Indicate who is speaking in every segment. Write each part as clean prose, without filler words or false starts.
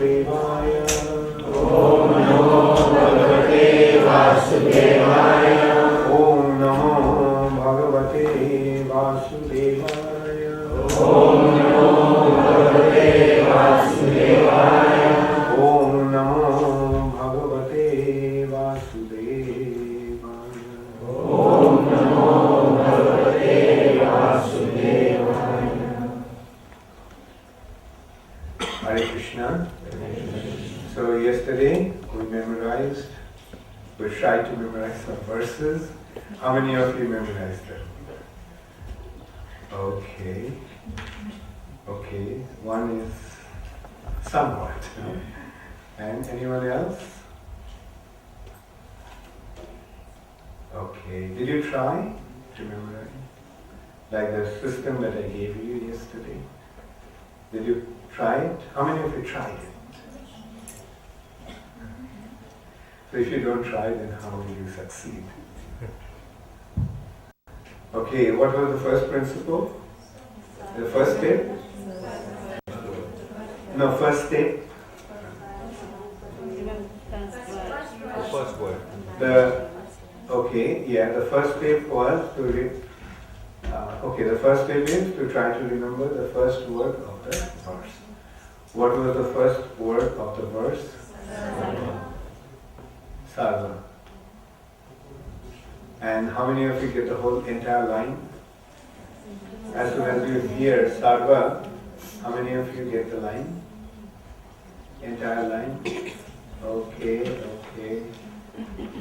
Speaker 1: Vasudevaya.
Speaker 2: Om Namo Bhagavate Vasudevaya.
Speaker 1: Om Namo Bhagavate Vasudevaya.
Speaker 2: Om Namo Bhagavate Vasudevaya.
Speaker 1: Om Namo Bhagavate Vasudevaya.
Speaker 2: Om Namo Bhagavate Vasudevaya.
Speaker 1: Hare Krishna. So yesterday we tried to memorize some verses. How many of you memorized them? Okay. One is somewhat. And anyone else? Okay. Did you try to memorize? Like the system that I gave you yesterday? Did you try it? How many of you tried it? So if you don't try, then how will you succeed? Okay, what was the first principle? The first step? No, first step.
Speaker 3: The first word.
Speaker 1: The first step was to the first step is to try to remember the first word of the verse. What was the first word of the verse? Sarva. And how many of you get the whole entire line? As soon as you hear Sarva, how many of you get the line? Entire line? Okay,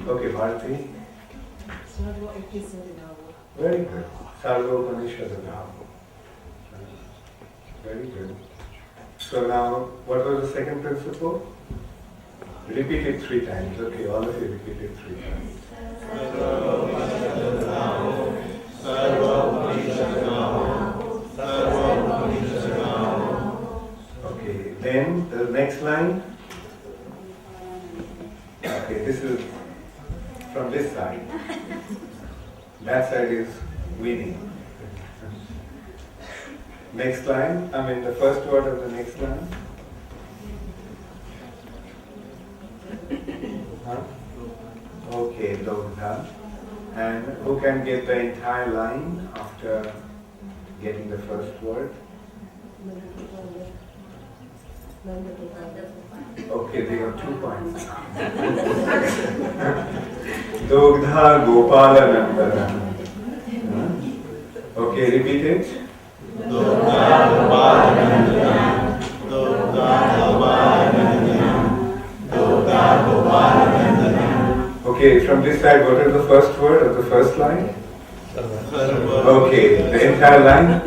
Speaker 1: Bharati. Very good. Sarva Upanishadam. Very good. So now, what was the second principle? Repeat it 3 times. Okay, all of you repeat it 3 times. Okay, then the next line. Okay, this is from this side. That side is winning. Next line, the first word of the next line. Huh? Okay, Dogdha. And who can get the entire line after getting the first word? Okay, they got 2 points. Dogdha Gopala Nandana. Okay, repeat it.
Speaker 2: Dogdha Gopala Nandana. Dogdha Gopala Nandana. Dogdha Gopala Nandana.
Speaker 1: Okay, from this side, what is the first word of the first line? Okay, the entire line?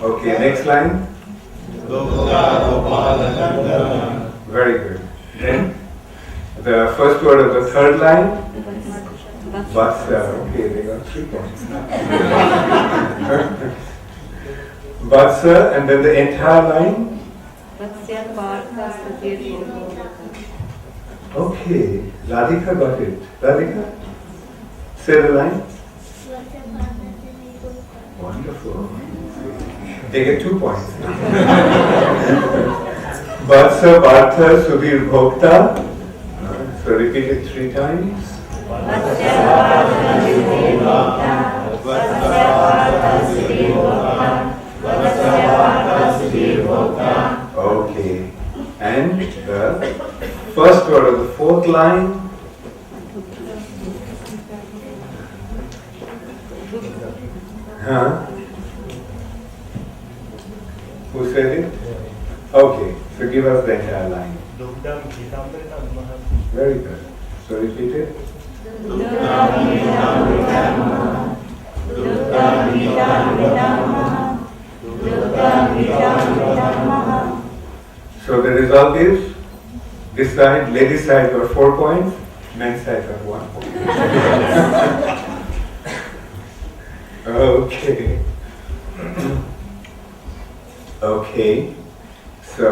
Speaker 1: Okay, next line? Very good. Then, the first word of the third line? Vatsa. Okay, they got 3 points. Vatsa, and then the entire line? Okay, Radhika got it. Radhika, say the line. Wonderful. They get 2 points. Vatsa, Partha, Sudhir, Bhokta. So repeat it 3 times. Okay. And the first word of the fourth line. Who said it? Okay, so give us the entire line. Very good. So repeat it. So the result is, this side, ladies' side got 4 points, men's side got 1 point. Okay. Okay. So,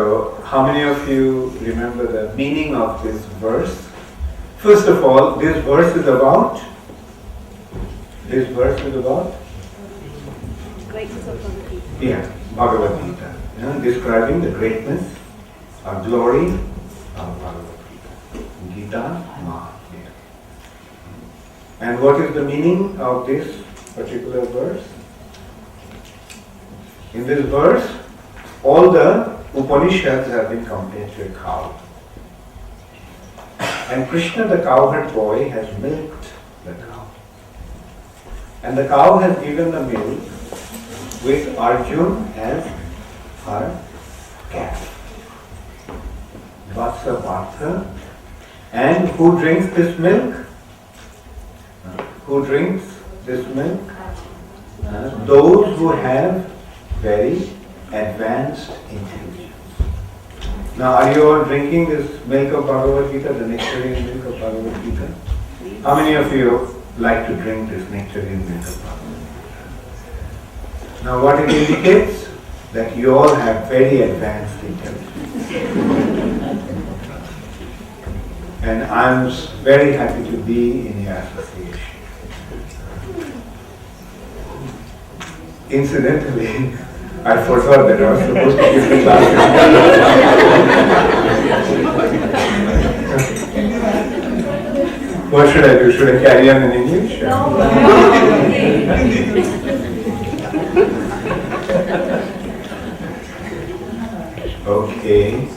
Speaker 1: how many of you remember the meaning of this verse? First of all, this verse is about? Yeah, Bhagavad Gita. describing the greatness or glory of Bhagavad Gita. Gita Mahatmya. And what is the meaning of this particular verse? In this verse, all the Upanishads have been compared to a cow. And Krishna, the cowherd boy, has milked the cow. And the cow has given the milk with Arjun as her calf. Vatsa Partha. And who drinks this milk? Who drinks this milk? Those who have very advanced intelligence. Now, are you all drinking this milk of Bhagavad Gita, the nectarian milk of Bhagavad Gita? How many of you like to drink this nectarian milk of Bhagavad Gita? Now, what it indicates? That you all have very advanced intelligence. And I'm very happy to be in your association. Incidentally, I forgot that I was supposed to give the class. What should I do? Should I carry on in English?
Speaker 4: No.
Speaker 1: Okay.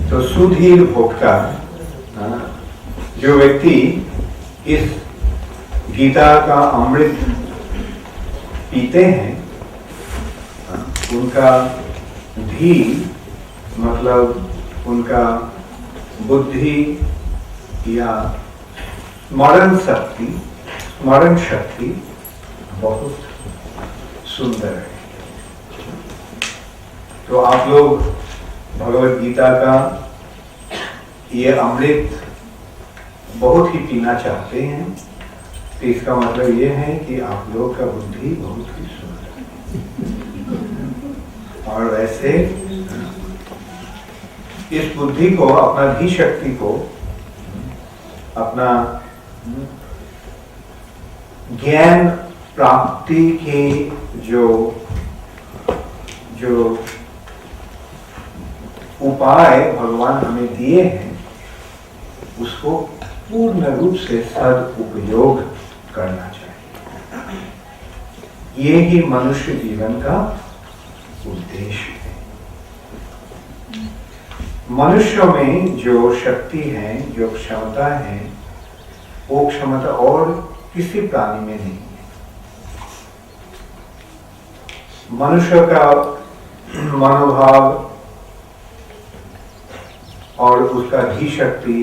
Speaker 1: तो सुधीर भोक्ता, जो व्यक्ति इस गीता का अमृत पीते हैं, उनका धी मतलब उनका बुद्धि या स्मरण शक्ति बहुत सुंदर है। तो आप लोग भगवद गीता का ये अमृत बहुत ही पीना चाहते हैं, तो इसका मतलब ये है कि आप लोग का बुद्धि बहुत ही सुंदर है। और वैसे इस बुद्धि को, अपना धी शक्ति को, अपना ज्ञान प्राप्ति के जो उपाय भगवान हमें दिए हैं, उसको पूर्ण रूप से सदुपयोग करना चाहिए। ये ही मनुष्य जीवन का उद्देश्य है। मनुष्य में जो शक्ति है, जो क्षमता है, वो क्षमता और किसी प्राणी में नहीं है। मनुष्य का मनोभाव और उसका धी शक्ति,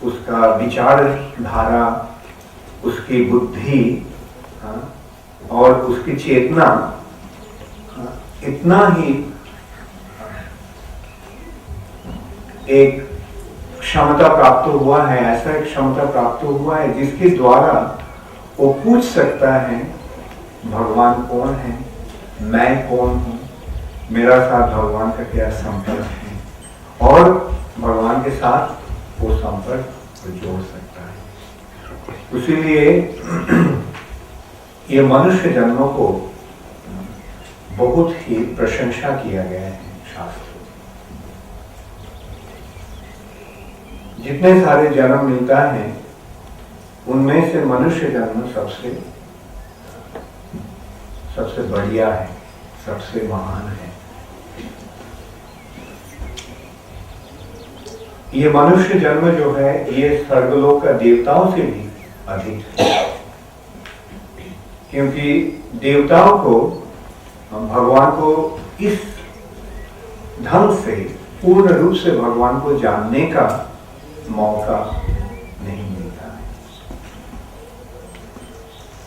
Speaker 1: उसका विचार धारा, उसकी बुद्धि और उसकी चेतना इतना ही एक क्षमता प्राप्त हुआ है, ऐसा एक क्षमता प्राप्त हुआ है जिसके द्वारा वो पूछ सकता है भगवान कौन है, मैं कौन हूँ, मेरा साथ भगवान का क्या संपर्क है, और भगवान के साथ वो संपर्क को जोड़ सकता है। इसीलिए ये मनुष्य जन्मों को बहुत ही प्रशंसा किया गया है शास्त्रों में। जितने सारे जन्म मिलता है उनमें से मनुष्य जन्म सबसे बढ़िया है, सबसे महान है। ये मनुष्य जन्म जो है, ये स्वर्गलोक का देवताओं से भी अधिक है, क्योंकि देवताओं को भगवान को इस ढंग से पूर्ण रूप से भगवान को जानने का मौका नहीं मिलता है,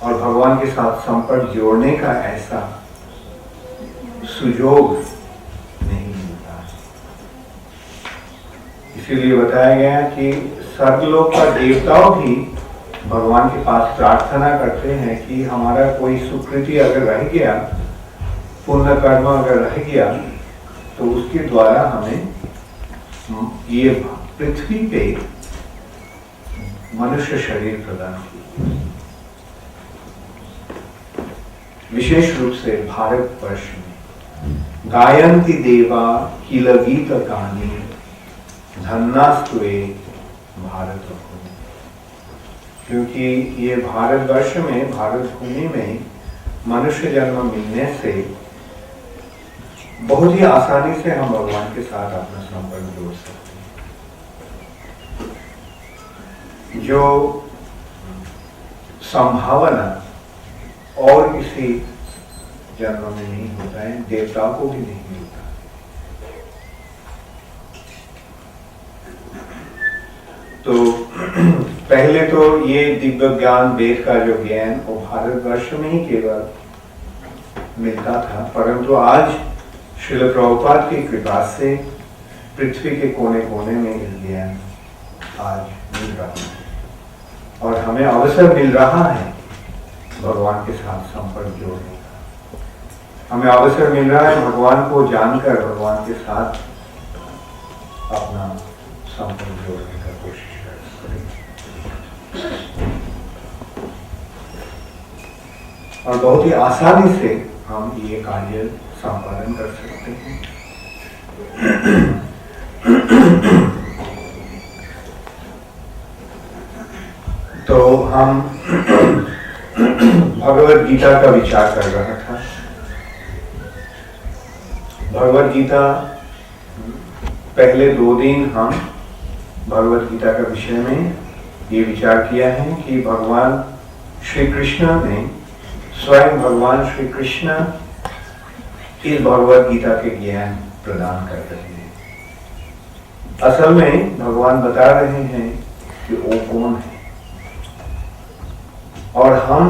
Speaker 1: और भगवान के साथ संपर्क जोड़ने का ऐसा सुयोग नहीं मिलता है। इसीलिए बताया गया कि स्वर्गलोक का देवताओं भी भगवान के पास प्रार्थना करते हैं कि हमारा कोई सुकृति अगर रह गया, पुण्य कर्म अगर रह गया, तो उसके द्वारा हमें ये पृथ्वी पे मनुष्य शरीर प्रदान किया। विशेष रूप से भारतवर्ष में गायन्ति देवा किल गीत गानी धन्नास्तुए भारत भूमि, क्योंकि ये भारतवर्ष में, भारत भूमि में मनुष्य जन्म मिलने से बहुत ही आसानी से हम भगवान के साथ अपना संपर्क जोड़ सकते हैं। जो संभावना और किसी जन्म में नहीं होता है, देवताओं को भी नहीं मिलता। तो पहले तो ये दिव्य ज्ञान, वेद का जो ज्ञान वो भारतवर्ष में ही केवल मिलता था, परंतु आज श्रील प्रभुपाद की कृपा से पृथ्वी के कोने कोने में ये ज्ञान आज मिल रहा है और हमें अवसर मिल रहा है भगवान के साथ संपर्क जोड़ने का। हमें अवसर मिल रहा है भगवान को जानकर भगवान के साथ अपना संपर्क जोड़ने का कोशिश करें। और बहुत ही आसानी से हम ये कार्य संपादन कर सकते हैं। तो हम भगवद गीता का विचार कर रहा था। भगवद गीता पहले 2 दिन हम भगवद गीता का विषय में ये विचार किया है कि भगवान श्री कृष्ण ने, स्वयं भगवान श्री कृष्ण इस भगवद गीता के ज्ञान प्रदान कर रहे हैं। असल में भगवान बता रहे हैं कि वो कौन है और हम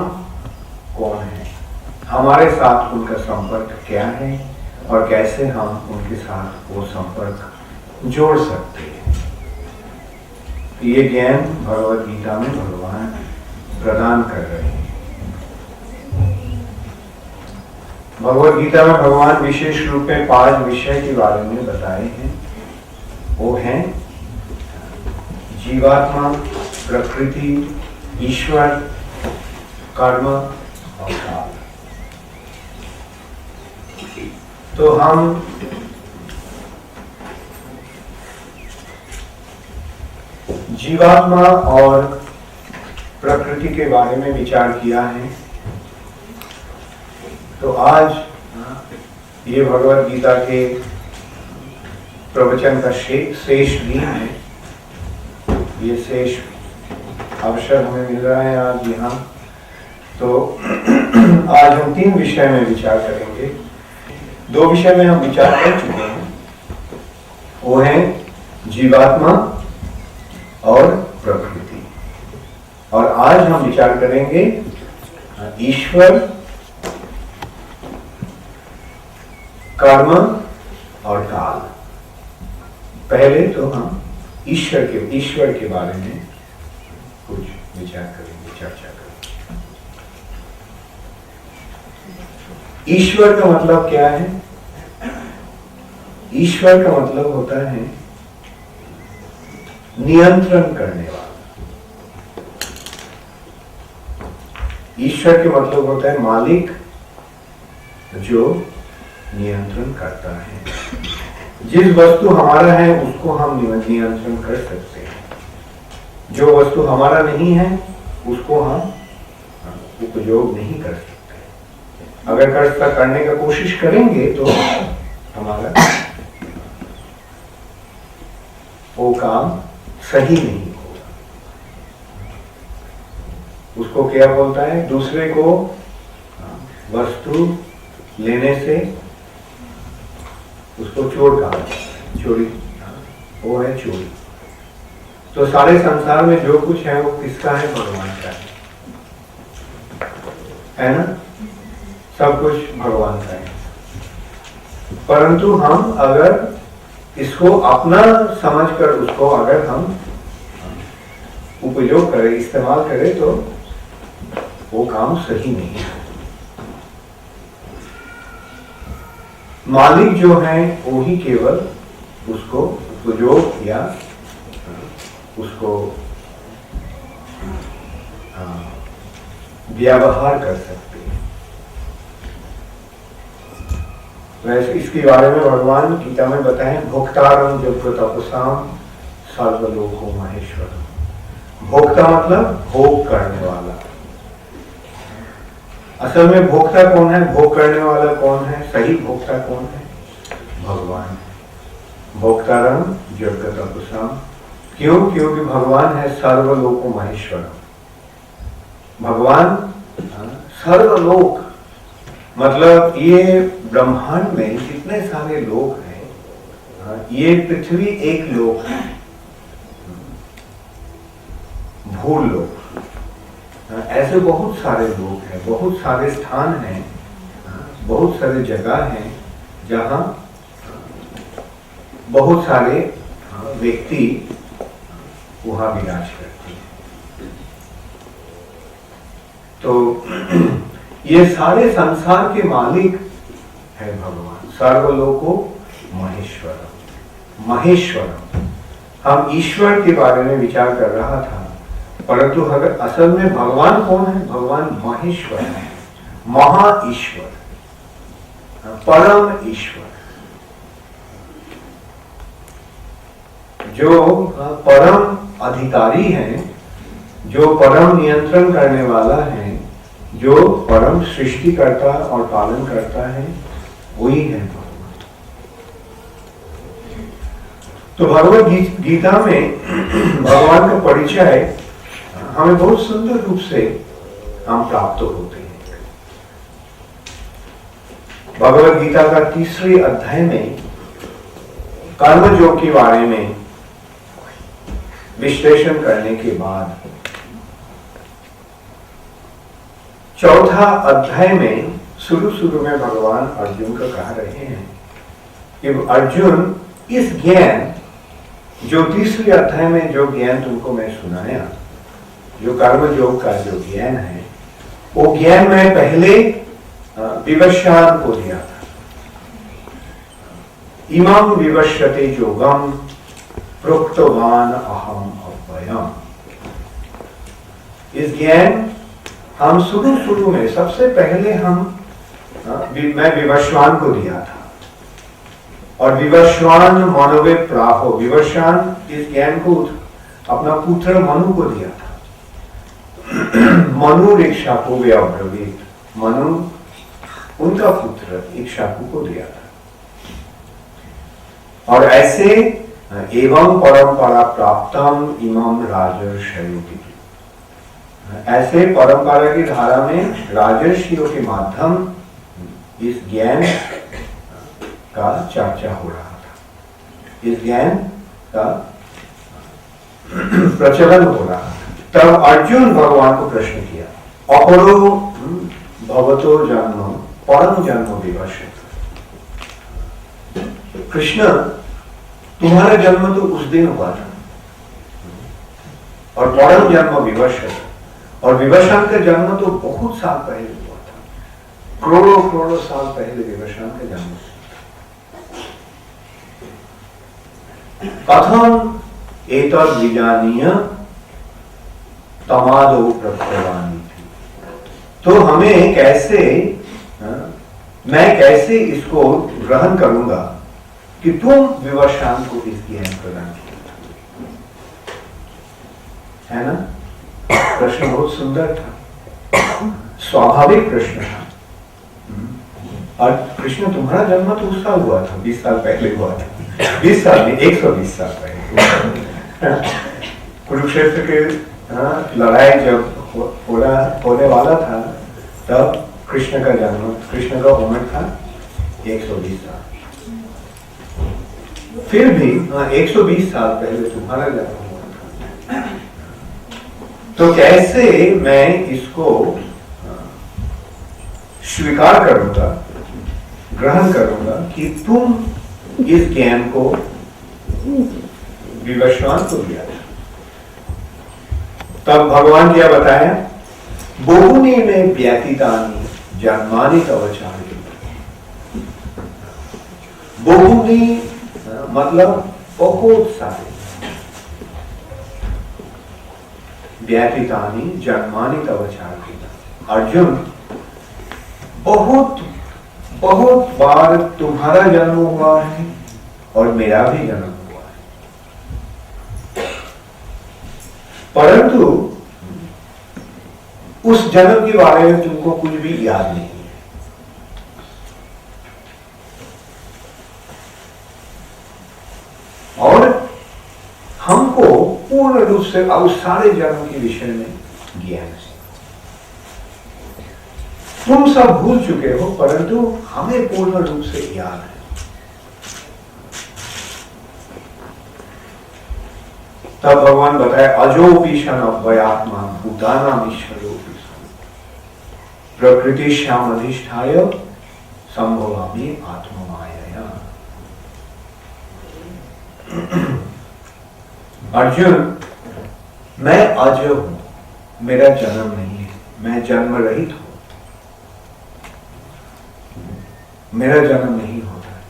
Speaker 1: कौन हैं, हमारे साथ उनका संपर्क क्या है और कैसे हम उनके साथ वो संपर्क जोड़ सकते हैं। ये ज्ञान भगवद गीता में भगवान प्रदान कर रहे हैं। भगवद गीता में भगवान विशेष रूप में 5 विषय के बारे में बताए हैं। वो हैं जीवात्मा, प्रकृति, ईश्वर, कर्म और काल। तो हम जीवात्मा और प्रकृति के बारे में विचार किया है। तो आज ये भगवद गीता के प्रवचन का शेष दिन है। ये शेष अवसर हमें मिल रहा है आज यहाँ। तो आज हम 3 विषय में विचार करेंगे। 2 विषय में हम विचार कर चुके हैं, वो है जीवात्मा और प्रकृति। और आज हम विचार करेंगे ईश्वर, कर्म और काल। पहले तो हम ईश्वर के बारे में कुछ विचार करेंगे, चर्चा करेंगे। ईश्वर का मतलब क्या है? ईश्वर का मतलब होता है नियंत्रण करने वाला। ईश्वर के मतलब होता है मालिक जो नियंत्रण करता है। जिस वस्तु हमारा है उसको हम नियंत्रण कर सकते हैं। जो वस्तु हमारा नहीं है उसको हम उपयोग नहीं कर सकते। अगर करने का कोशिश करेंगे तो हमारा वो काम सही नहीं होगा। उसको क्या बोलता है? दूसरे को वस्तु लेने से उसको चोर कहा, चोरी, वो है चोरी। तो सारे संसार में जो कुछ है वो किसका है? भगवान का है ना? सब कुछ भगवान का है। परंतु हम अगर इसको अपना समझकर उसको अगर हम उपयोग करें, इस्तेमाल करें, तो वो काम सही नहीं है। मालिक जो है वो ही केवल उसको उपयोग या उसको व्यवहार कर सकते हैं। वैसे इसके बारे में भगवान गीता में बताएं, भोक्तारं जगत तपसाम सर्वलोको महेश्वरम। भोक्ता मतलब भोग करने वाला। असल में भोक्ता कौन है, भोग करने वाला कौन है, सही भोक्ता कौन है, भगवान। भोक्तारं जगत तपसाम, क्यों? क्योंकि भगवान है सर्वलोको महेश्वरम। भगवान सर्वलोक मतलब ये ब्रह्मांड में जितने सारे लोक हैं, ये पृथ्वी एक लोक है, भूल लोक। ऐसे बहुत सारे लोक हैं, बहुत सारे स्थान हैं, बहुत सारे जगह हैं जहां बहुत सारे व्यक्ति वहां विराज करते हैं। तो ये सारे संसार के मालिक है भगवान, सर्वलोको महेश्वरम। महेश्वरम, हम ईश्वर के बारे में विचार कर रहा था, परंतु अगर असल में भगवान कौन है, भगवान महेश्वर है, महा ईश्वर, परम ईश्वर, जो परम अधिकारी हैं, जो परम नियंत्रण करने वाला है, जो परम सृष्टि करता और पालन करता है, वही है भगवान। तो भगवद गीता में भगवान का परिचय हमें बहुत सुंदर रूप से हम प्राप्त होते हैं। भगवद गीता का 3रे अध्याय में कर्मयोग के बारे में विश्लेषण करने के बाद 4था अध्याय में शुरू में भगवान अर्जुन को कह रहे हैं कि अर्जुन, इस ज्ञान जो 3रे अध्याय में जो ज्ञान तुमको मैं सुनाया, जो कर्मयोग का जो ज्ञान है, वो ज्ञान मैं पहले विवस्वान को दिया था। इमं विवस्वते योगम प्रोक्तवान अहम अव्ययम्। इस ज्ञान हम शुरू में सबसे पहले मैं विवस्वान को दिया था, और विवस्वान मनवे प्राहो, विवस्वान इस ज्ञान को अपना पुत्र मनु को दिया था। मनु इक्ष्वाकु वे अब्रवीत, मनु उनका पुत्र इक्ष्वाकु को दिया था। और ऐसे एवं परंपरा प्राप्तम इमं राजर्षयों की, ऐसे परंपरा की धारा में राजर्षियों के माध्यम इस ज्ञान का चर्चा हो रहा था, इस ज्ञान का प्रचलन हो रहा था। तब अर्जुन भगवान को प्रश्न किया, अपरो भवतो जन्म परम जन्म विवश। कृष्ण, तुम्हारा जन्म तो उस दिन हुआ था, और परम जन्म विवश, और विवशान का जन्म तो बहुत साल पहले हुआ था, करोड़ों साल पहले विवशान का जन्म। कथम एतद् विजानीय तमादो प्रत्यवानी थी। तो हमें कैसे, मैं कैसे इसको ग्रहण करूंगा कि तुम विवशान को इस ज्ञान प्रदान किया, है ना? प्रश्न बहुत सुंदर था, स्वाभाविक प्रश्न था। और कृष्ण, तुम्हारा जन्म तो उस साल हुआ था, 20 साल पहले हुआ था, 20 साल नहीं, 120 साल पहले। कुरुक्षेत्र के लड़ाई जब होने वाला था, तब कृष्ण का जन्म, कृष्ण का उम्र था 120 साल। फिर भी 120 साल पहले तुम्हारा जन्म हुआ था। तो कैसे मैं इसको स्वीकार करूंगा, ग्रहण करूंगा कि तुम इस ज्ञान को विवस्वान को दिया था। तब भगवान क्या बताया, बहुनी में व्यतीतानि जन्मानि तव चारि। बहुनी मतलब बहुत सारे, व्यतीतानि जन्मानि तव चारि। अर्जुन, बहुत बहुत बार तुम्हारा जन्म हुआ है और मेरा भी जन्म हुआ है, परंतु उस जन्म के बारे में तुमको कुछ भी याद नहीं है। और हमको पूर्ण रूप से उस सारे जन्म के विषय में ज्ञान है। तुम सब भूल चुके हो, परंतु हमें पूर्ण रूप से याद है। तब भगवान बताए अजोपीशन अव्ययात्मा भूतानामीश्वरोपि प्रकृति श्याम अधिष्ठाय संभवामि आत्ममायया। अर्जुन, मैं अजय हूं, मेरा जन्म नहीं है, मैं जन्म रहित हूं, मेरा जन्म नहीं होता है।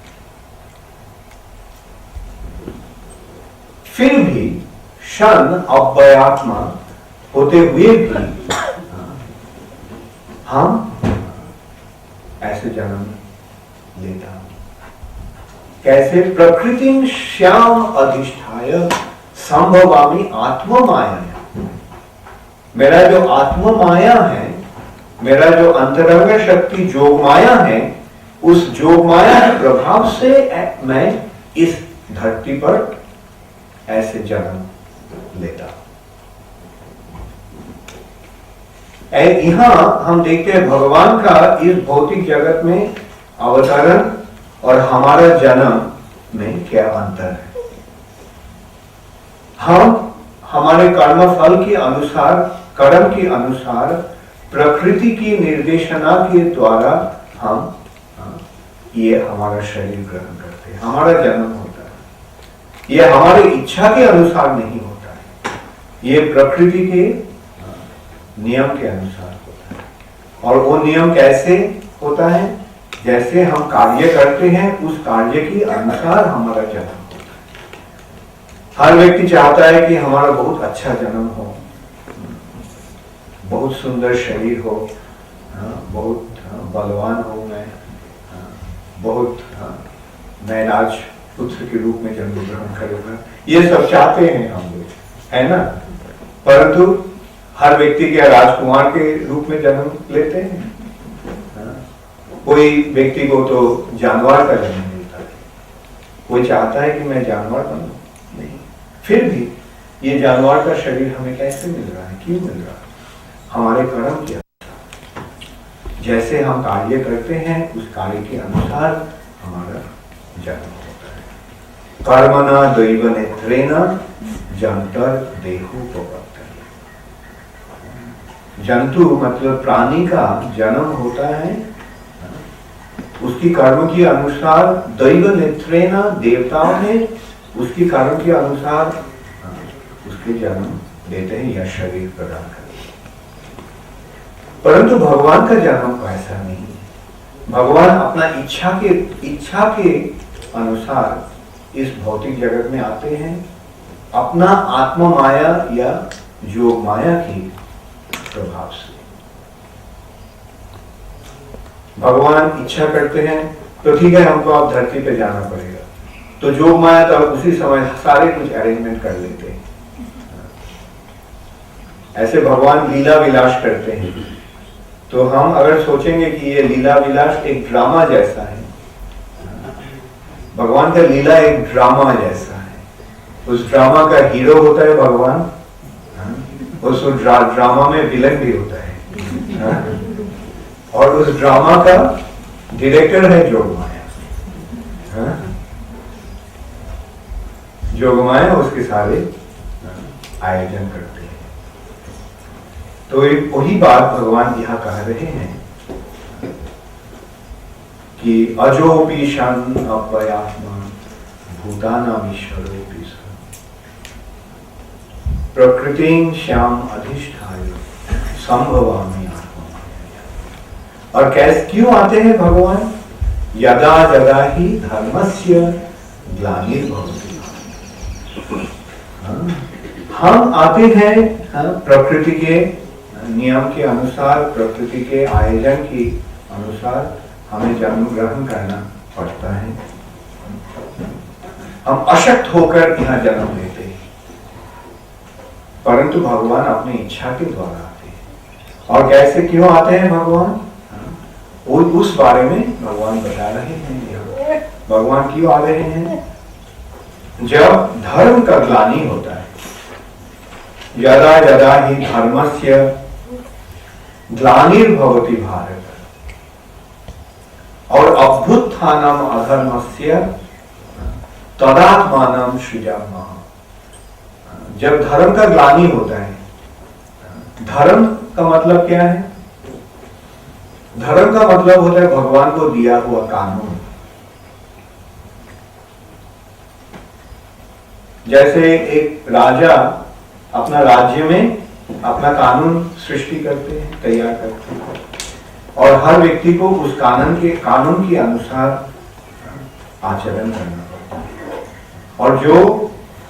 Speaker 1: फिर भी शन अव्ययात्मा होते हुए भी हम ऐसे जन्म लेता हूं। कैसे? प्रकृति श्याम अधिष्ठाय संभवामि आत्ममाया। मेरा जो आत्म माया है, मेरा जो अंतरंग शक्ति जोग माया है, उस जोग माया के प्रभाव से मैं इस धरती पर ऐसे जन्म लेता। यहां हम देखते हैं भगवान का इस भौतिक जगत में अवतरण और हमारा जन्म में क्या अंतर है। हम हमारे कर्म फल के अनुसार, कर्म के अनुसार, प्रकृति की निर्देशना के द्वारा हम ये हमारा शरीर ग्रहण करते हैं, हमारा जन्म होता है। ये हमारी इच्छा के अनुसार नहीं होता है, ये प्रकृति के नियम के अनुसार होता है। और वो नियम कैसे होता है? जैसे हम कार्य करते हैं, उस कार्य के अनुसार हमारा जन्म होता है। हर व्यक्ति चाहता है कि हमारा बहुत अच्छा जन्म हो, बहुत सुंदर शरीर हो, बहुत बलवान हो, मैं राजपुत्र के रूप में जन्म ग्रहण करूंगा। ये सब चाहते हैं हम लोग, है ना? परंतु हर व्यक्ति क्या राजकुमार के रूप में जन्म लेते हैं? कोई व्यक्ति को तो जानवर का जन्म मिलता है, कोई चाहता है कि मैं जानवर बनूं, नहीं। फिर भी ये जानवर का शरीर हमें कैसे मिल रहा है, क्यों मिल रहा है? हमारे कर्म के अनुसार, जैसे हम कार्य करते हैं उस कार्य के अनुसार हमारा जन्म होता है। कर्मणा दैव नेत्रेण जंतर देहोपवर्तन। जंतु मतलब प्राणी का जन्म होता है उसकी कर्म के अनुसार, दैव नेत्रेण, देवताओं ने उसकी कर्म के अनुसार उसके जन्म देते हैं या शरीर प्रदान करते हैं। परंतु भगवान का जन्म ऐसा नहीं है। भगवान अपना इच्छा के अनुसार इस भौतिक जगत में आते हैं, अपना आत्म माया या योग माया के प्रभाव से। भगवान इच्छा करते हैं तो ठीक है, हमको अब धरती पे जाना पड़ेगा, तो योग माया तो उसी समय सारे कुछ अरेंजमेंट कर लेते हैं। ऐसे भगवान लीला विलास करते हैं, तो हम अगर सोचेंगे कि ये लीला विलास एक ड्रामा जैसा है, भगवान का लीला एक ड्रामा जैसा है। उस ड्रामा का हीरो होता है भगवान, उस ड्रामा में विलन भी होता है, और उस ड्रामा का डायरेक्टर है जोगमाया। जोगमाया उसके सारे आयोजन करते हैं। तो वही बात भगवान यहां कह रहे हैं कि अजोपि शन अव्ययात्मा भूतानामीश्वरोपि सन प्रकृतिं श्याम अधिष्ठाय संभवामि आत्ममाया। और कैसे क्यों आते हैं भगवान? यदा यदा ही धर्मस्य ग्लानिर्भवति। हम आते हैं प्रकृति के नियम के अनुसार, प्रकृति के आयोजन के अनुसार हमें जन्म ग्रहण करना पड़ता है। हम अशक्त होकर यहाँ जन्म लेते हैं, परंतु भगवान अपनी इच्छा के द्वारा आते हैं। और कैसे क्यों आते हैं भगवान, वो उस बारे में भगवान बता रहे हैं। भगवान क्यों आ रहे हैं? जब धर्म का ग्लानि होता है, यदा यदा ही धर्मस्य ग्लानिर्भवति भारत और अभ्युत्थानम अधर्मस्य तदात्मानं सृजामः। जब धर्म का ग्लानि होता है, धर्म का मतलब क्या है? धर्म का मतलब होता है भगवान को दिया हुआ कानून। जैसे एक राजा अपना राज्य में अपना कानून सृष्टि करते हैं, तैयार करते हैं, और हर व्यक्ति को उस कानून के अनुसार आचरण करना पड़ता है। और जो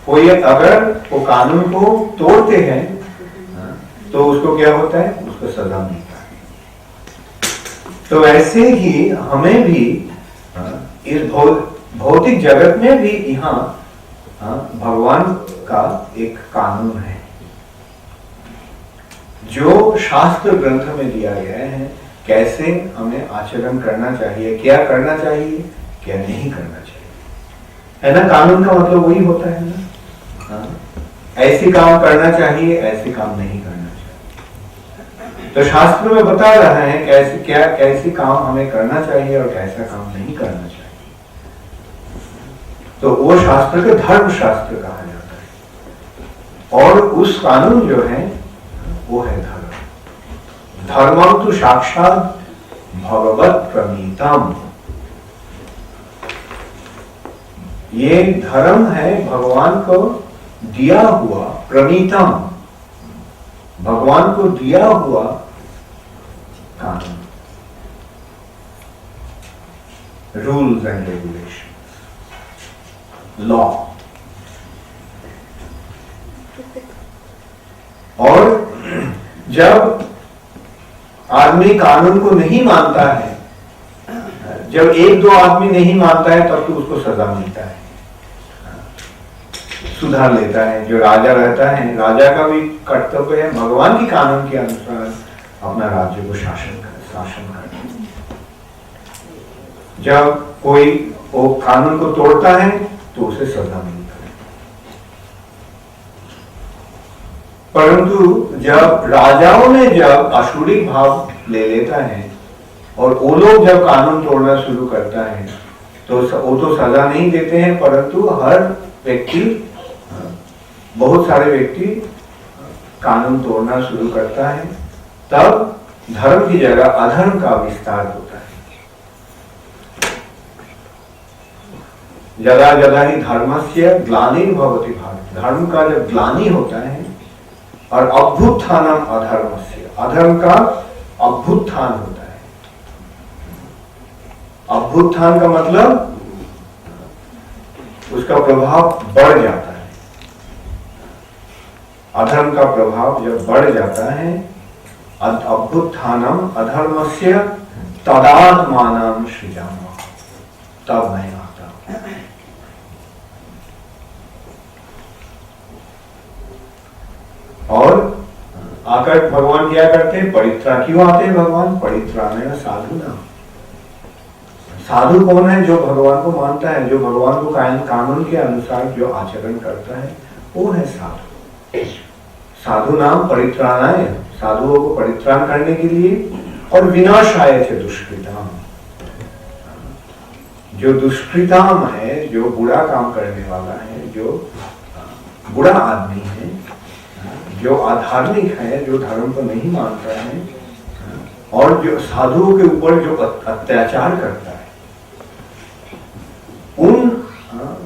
Speaker 1: कोई अगर वो कानून को तोड़ते हैं तो उसको क्या होता है? उसको सजा मिलता है। तो ऐसे ही हमें भी इस भौतिक जगत में भी यहाँ भगवान का एक कानून है जो शास्त्र ग्रंथ में दिया गया है। कैसे हमें आचरण करना चाहिए, क्या करना चाहिए, क्या नहीं करना चाहिए, है ना? कानून का मतलब वही होता है ना। ऐसे काम करना चाहिए, ऐसे काम नहीं करना चाहिए। तो शास्त्र में बता रहा है कैसे काम हमें करना चाहिए और कैसा काम नहीं करना चाहिए। तो वो शास्त्र को धर्म शास्त्र कहा जाता है। और उस कानून जो है वो है धर्म। धर्मं तु साक्षात भगवत प्रणीतम। ये धर्म है भगवान को दिया हुआ, प्रणीतम, भगवान को दिया हुआ कानून, रूल्स एंड रेगुलेशन, लॉ। और जब आदमी कानून को नहीं मानता है, जब एक दो आदमी नहीं मानता है, तब तो उसको सजा मिलता है, सुधार लेता है। जो राजा रहता है, राजा का भी कर्तव्य है भगवान की कानून के अनुसार अपना राज्य को शासन करना। जब कोई वो कानून को तोड़ता है तो उसे सजा मिलता है। परंतु जब राजाओं ने जब आसुरी भाव ले लेता है और वो लोग जब कानून तोड़ना शुरू करता है तो वो तो सजा नहीं देते हैं, परंतु हर व्यक्ति, बहुत सारे व्यक्ति कानून तोड़ना शुरू करता है। तब धर्म की जगह अधर्म का विस्तार होता है। यदा यदा ही धर्मस्य ग्लानिर्भवति भारत। धर्म का जब ग्लानि होता है और अभ्युत्थानम अधर्मस्य, अधर्म का अभ्युत्थान होता है। अभ्युत्थान का मतलब उसका प्रभाव बढ़ जाता है। अधर्म का प्रभाव जब बढ़ जाता है, अभ्युत्थानम अधर्मस्य तदात्मानं सृजामः, तब मैं आता हूं। और आकर भगवान क्या करते हैं? परित्राण। क्यों आते हैं भगवान? परित्राणेन साधुना। साधु कौन है? जो भगवान को मानता है, जो भगवान को कानून के अनुसार जो आचरण करता है, वो है साधु। साधु नाम परित्राणाय, साधुओं को परित्राण करने के लिए, और विनाशाय च दुष्कृताम। जो दुष्कृताम है, जो बुरा काम करने वाला है, जो बुरा आदमी है, जो अधार्मिक है, जो धर्म को नहीं मानता है, और जो साधुओं के ऊपर जो अत्याचार करता है, उन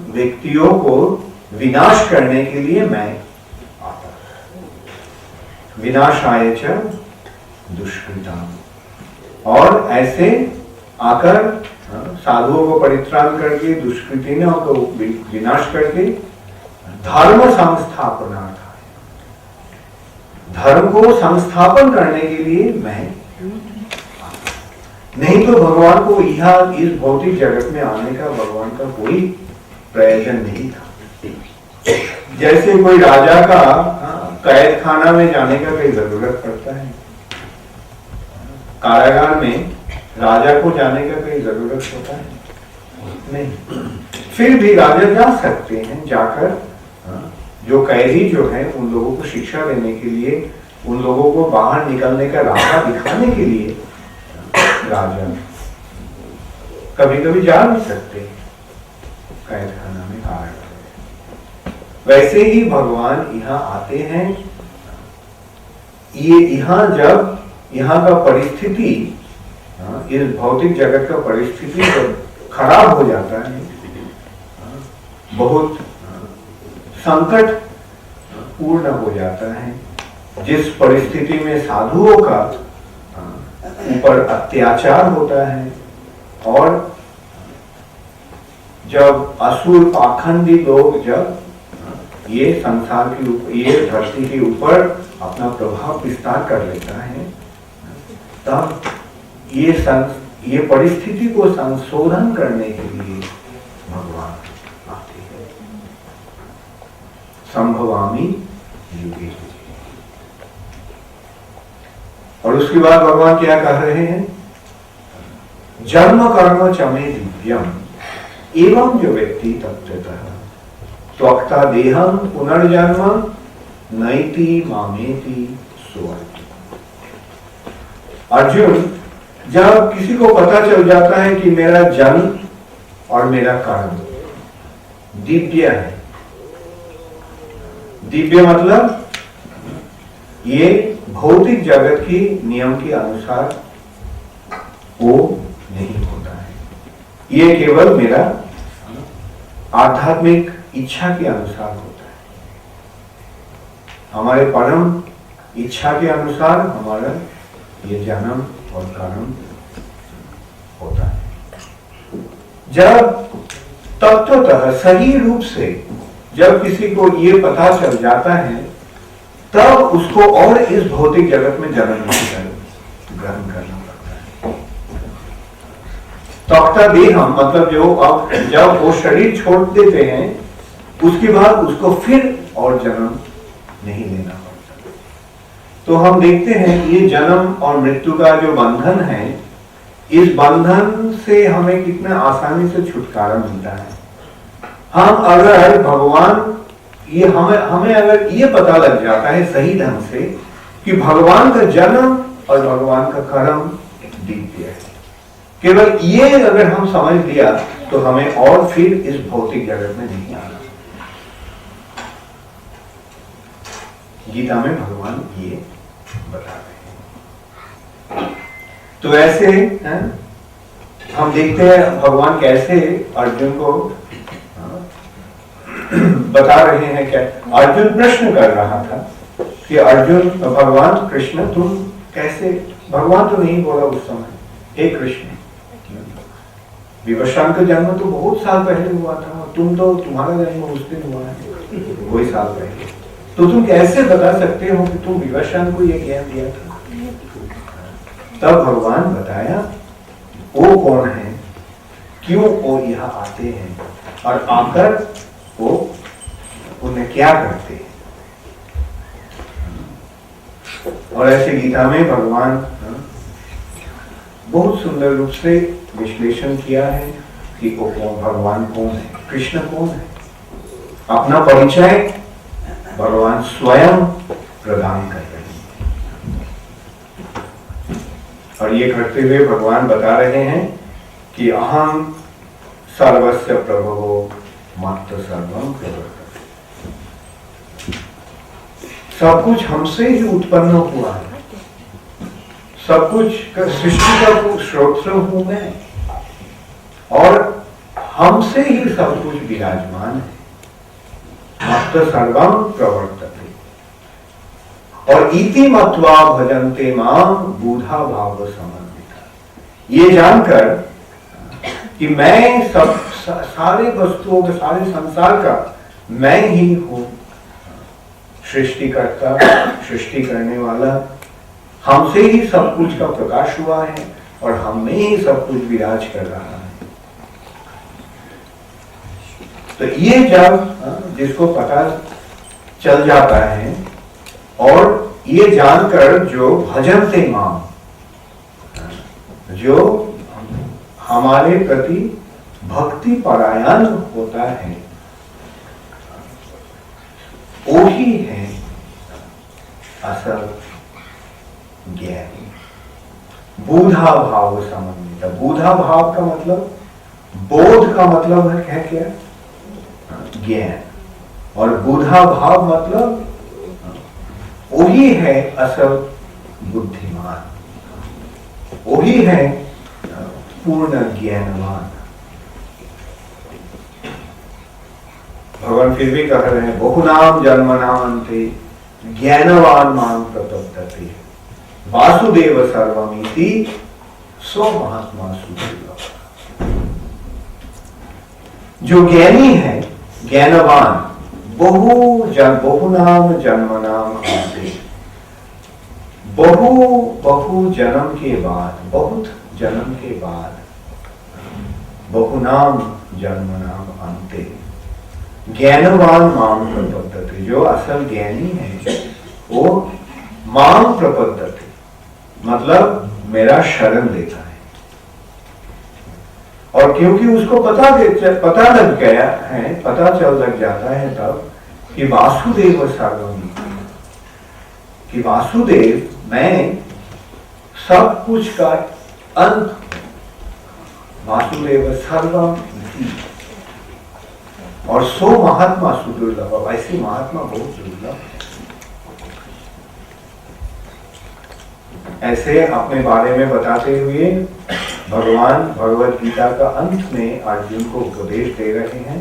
Speaker 1: व्यक्तियों को विनाश करने के लिए मैं आता हूं। विनाशाय च दुष्कृताम। और ऐसे आकर साधुओं को परित्राण करके, दुष्कृतियों को विनाश करके धर्म संस्थापनार्थ, धर्म को संस्थापन करने के लिए मैं, नहीं तो भगवान को यहाँ इस भौतिक जगत में आने का भगवान का कोई प्रयोजन नहीं था। जैसे कोई राजा का कैद खाना में जाने का कोई जरूरत पड़ता है, कारागार में राजा को जाने का कोई जरूरत होता है नहीं। फिर भी राजा जा सकते हैं, जाकर जो कैदी जो है उन लोगों को शिक्षा देने के लिए, उन लोगों को बाहर निकलने का रास्ता दिखाने के लिए राजा कभी कभी जा नहीं सकते कैद खाना में, कारागार। वैसे ही भगवान यहाँ आते हैं। ये यहाँ जब यहाँ का परिस्थिति, इस भौतिक जगत का परिस्थिति जब खराब हो जाता है, बहुत संकट पूर्ण हो जाता है, जिस परिस्थिति में साधुओं का ऊपर अत्याचार होता है और जब असुर पाखंडी लोग जब ये संसार के ऊपर, ये धरती के ऊपर अपना प्रभाव विस्तार कर लेता है, तब ये परिस्थिति को संशोधन करने के लिए भगवान आते हैं। संभवामि युगे। और उसके बाद भगवान क्या कह रहे हैं? जन्म कर्म चमे दिव्यम एवं जो व्यक्ति तत्वतः त्वक्ता देहम पुनर्जन्म नैति मामेति सुवर्ति। अर्जुन, जब किसी को पता चल जाता है कि मेरा जन्म और मेरा कर्म दिव्य है, दिव्य मतलब ये भौतिक जगत की नियम के अनुसार वो नहीं होता है, ये केवल मेरा आध्यात्मिक इच्छा के अनुसार होता है। हमारे परम इच्छा के अनुसार हमारा ये जन्म और कर्म होता है। जब तत्वतः सही रूप से जब किसी को ये पता चल जाता है, तब उसको और इस भौतिक जगत में जन्म ग्रहण करना पड़ता है। त्वक्ता देहम मतलब जो अब जब वो शरीर छोड़ देते हैं, उसके बाद उसको फिर और जन्म नहीं लेना पड़ता। तो हम देखते हैं ये जन्म और मृत्यु का जो बंधन है, इस बंधन से हमें कितना आसानी से छुटकारा मिलता है। हम अगर भगवान ये हमें अगर ये पता लग जाता है सही ढंग से कि भगवान का जन्म और भगवान का कर्म दिव्य है, केवल ये अगर हम समझ लिया तो हमें और फिर इस भौतिक जगत में नहीं आना। गीता में भगवान ये बता रहे हैं। तो ऐसे हम देखते हैं भगवान कैसे अर्जुन को बता रहे हैं। क्या अर्जुन प्रश्न कर रहा था कि अर्जुन भगवान कृष्ण तुम कैसे, भगवान तो नहीं बोला उस समय, हे कृष्ण विवस्वान का जन्म तो बहुत साल पहले हुआ था, तुम तो तुम्हारा जन्म उस दिन हुआ है कोई साल पहले, तो तुम कैसे बता सकते हो कि तुम विवस्वान को ये ज्ञान दिया था? तब भगवान बताया वो कौन है, क्यों वो यहाँ आते हैं और आकर वो उन्हें क्या करते हैं। और ऐसे गीता में भगवान बहुत सुंदर रूप से विश्लेषण किया है कि वो कौन, भगवान कौन है, कृष्ण कौन है। अपना परिचय भगवान स्वयं प्रदान कर रहे हैं। और ये करते हुए भगवान बता रहे हैं कि अहम सर्वस्य प्रभवो मत्त सर्वं प्रवर्तते। सब कुछ हमसे ही उत्पन्न हुआ है, सब कुछ सृष्टि का स्रोत हूं मैं, और हमसे ही सब कुछ विराजमान है। मत्त सर्वं प्रवर्तते। और इति मत्वा भजन्ते मां बुधा भाव समन्विता। ये जानकर कि मैं सब सारे वस्तुओं का, सारे संसार का मैं ही हूं, सृष्टिकर्ता, सृष्टि करने वाला, हमसे ही सब कुछ का प्रकाश हुआ है, और हम में ही सब कुछ विराज कर रहा है। तो ये जब जिसको पता चल जाता है और ये जानकर जो भजन से मां, जो हमारे प्रति भक्ति परायण होता है, वो ही है असल ज्ञानी। बूढ़ा भाव समन्वित। बूढ़ा भाव का मतलब, बोध का मतलब है क्या? ज्ञान। और बूढ़ा भाव मतलब वही है असल बुद्धिमान, वही है पूर्ण ज्ञानवान। भगवान फिर भी कह रहे हैं, बहुनाम जन्मनाम अन्ते ज्ञानवान मां प्रपद्यते वासुदेव सर्वमिति सो महात्मा सुदुर्लभ। जो ज्ञानी है, ज्ञानवान, बहुनाम जन्मनाम अन्ते, बहु जन्म के बाद, बहुत जन्म के बाद, बहुनाम जन्मनाम अन्ते ज्ञानवान मां प्रपद्यते। जो असल ज्ञानी है वो मां प्रपद्यते, मतलब मेरा शरण लेता है। और क्योंकि उसको पता लग गया है, पता चल लग जाता है तब कि वासुदेव सर्वमिति, कि वासुदेव मैं सब कुछ का अंत, वासुदेव सर्वमिति। और सो महात्मा सुदुर्लभ, ऐसे महात्मा बहुत दुर्लभ। ऐसे अपने बारे में बताते हुए भगवान भगवत गीता का अंत में अर्जुन को उपदेश दे रहे हैं,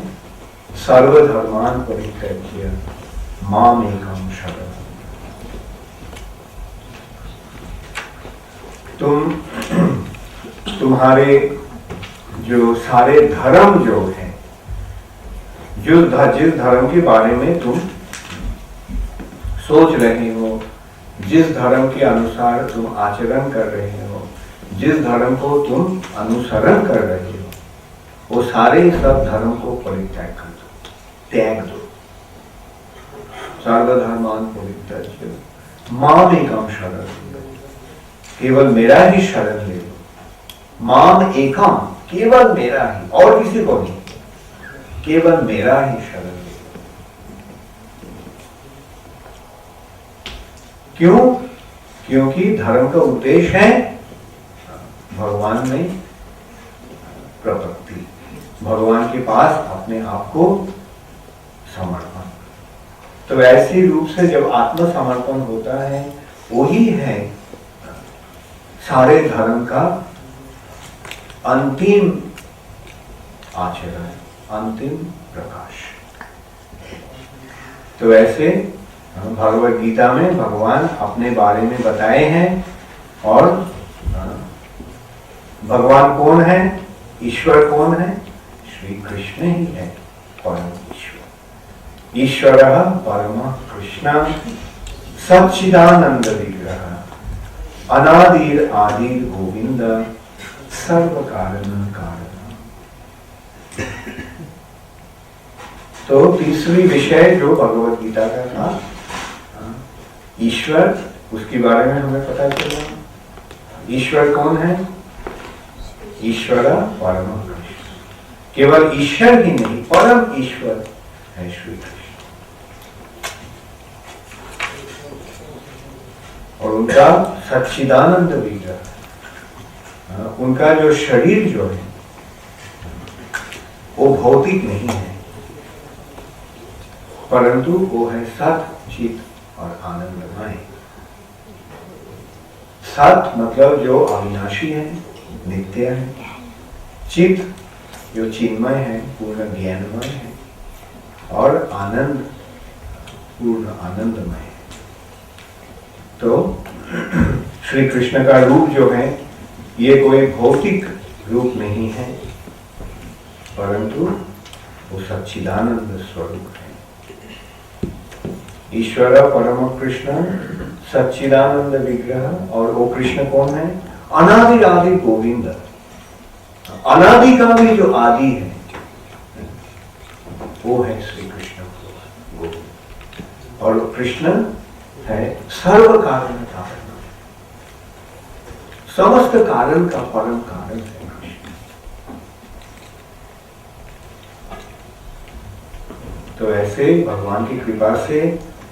Speaker 1: सर्वधर्मान परित्यज्य मामेकं शरणं। तुम्हारे जो सारे धर्म जो है, जिस धर्म के बारे में तुम सोच रहे हो, जिस धर्म के अनुसार तुम आचरण कर रहे हो, जिस धर्म को तुम अनुसरण कर रहे हो, वो सारे सब धर्म को परित्याग कर दो, त्याग दो। सर्वधर्मान परित्यज्य मामेकं शरणं, केवल मेरा ही शरण ले लो। माम एकम, केवल मेरा ही, और किसी को नहीं, केवल मेरा ही शरण ले लो। क्यों? क्योंकि धर्म का उद्देश्य है भगवान में प्रपत्ति, भगवान के पास अपने आप को समर्पण। तो ऐसी रूप से जब आत्मसमर्पण होता है, वही है सारे धर्म का अंतिम आचरण, अंतिम प्रकाश। तो ऐसे भगवत गीता में भगवान अपने बारे में बताए हैं। और भगवान कौन है, ईश्वर कौन है? श्री कृष्ण ही है परम ईश्वर। ईश्वरः परमः कृष्ण सच्चिदानंद विग्रह अनादिर आदिर गोविंद सर्व कारण कारण। तो तीसरी विषय जो भगवत गीता का था, ईश्वर, उसके बारे में हमें पता चला। ईश्वर कौन है? ईश्वर परम कृष्ण। केवल ईश्वर ही नहीं, परम ईश्वर है श्री कृष्ण। और उनका सच्चिदानंद विग्रह, उनका जो शरीर जो है वो भौतिक नहीं है, परंतु वो है सत, चित और आनंदमय। सत मतलब जो अविनाशी है, नित्य है। चित जो चिन्मय है, पूर्ण ज्ञानमय है। और आनंद पूर्ण आनंदमय है। तो श्री कृष्ण का रूप जो है ये कोई भौतिक रूप नहीं है, परंतु वो सच्चिदानंद स्वरूप है। ईश्वर परम कृष्ण सच्चिदानंद विग्रह। और वो कृष्ण कौन है? अनादि आदि गोविंद, अनादि का भी जो आदि है वो है श्री कृष्ण गोविंद। और कृष्ण है सर्व कारण कारण, समस्त कारण का परम कारण है कृष्ण। तो ऐसे भगवान की कृपा से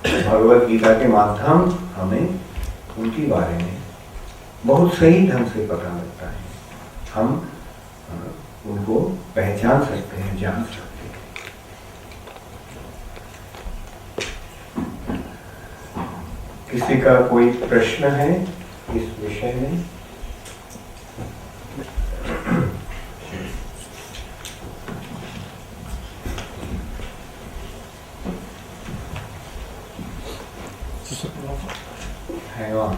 Speaker 1: भगवत गीता के माध्यम हमें उनके बारे में बहुत सही ढंग से पता लगता है, हम उनको पहचान सकते हैं, जान सकते हैं। किसी का कोई प्रश्न है इस विषय में? Hang on.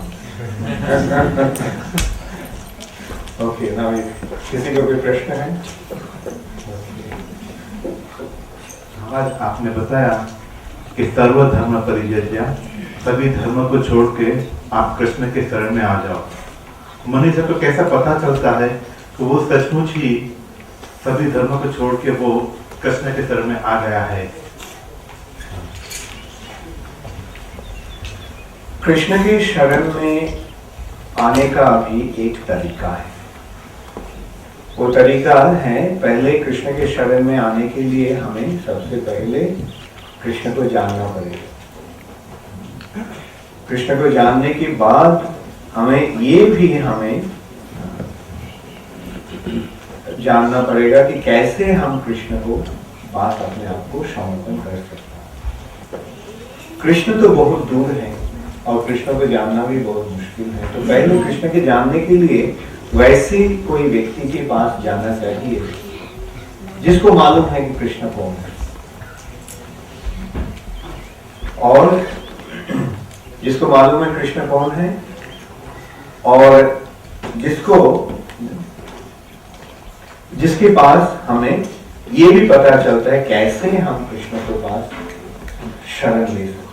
Speaker 1: Okay, now किसी को कोई प्रश्न है?
Speaker 2: आज आपने बताया कि सर्वधर्म परित्यज्य, सभी धर्म को छोड़ के आप कृष्ण के शरण में आ जाओ। मनुष्य को कैसा पता चलता है कि वो सचमुच ही सभी धर्म को छोड़ के वो कृष्ण के शरण में आ गया है?
Speaker 1: कृष्ण की शरण में आने का भी एक तरीका है। वो तरीका है, पहले कृष्ण के शरण में आने के लिए हमें सबसे पहले कृष्ण को जानना पड़ेगा। कृष्ण को जानने के बाद हमें ये भी जानना पड़ेगा कि कैसे हम कृष्ण को पास अपने आप को समर्पण कर सकते हैं। कृष्ण तो बहुत दूर है और कृष्ण को जानना भी बहुत मुश्किल है। तो पहले कृष्ण के जानने के लिए वैसे कोई व्यक्ति के पास जाना चाहिए जिसको मालूम है कि कृष्ण कौन है, और जिसको मालूम है कृष्ण कौन है, और जिसके पास हमें ये भी पता चलता है कैसे हम कृष्ण के पास शरण ले सकते।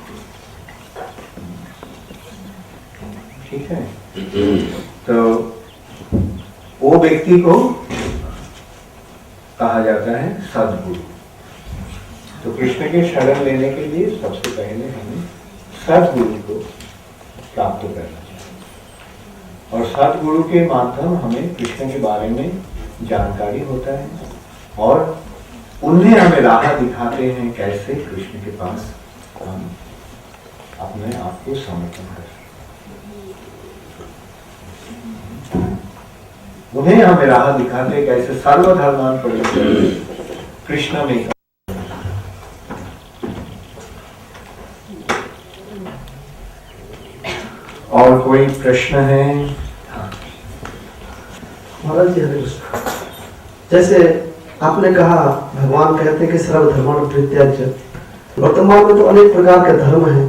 Speaker 1: ठीक है, तो वो व्यक्ति को कहा जाता है सद्गुरु। तो कृष्ण के शरण लेने के लिए सबसे पहले हमें सद्गुरु को प्राप्त करना चाहिए, और सद्गुरु के माध्यम हमें कृष्ण के बारे में जानकारी होता है, और उन्हें हमें राह दिखाते हैं कैसे कृष्ण के पास हम अपने आप को समर्पण कर। उन्हें हमें राह दिखाते कैसे सर्वधर्मान परित्यज्य कृष्ण में। और कोई प्रश्न है?
Speaker 4: महाराज जी हरे कृष्ण। जैसे आपने कहा भगवान कहते हैं कि सर्वधर्मान परित्यज्य, वर्तमान में तो अनेक प्रकार के धर्म हैं,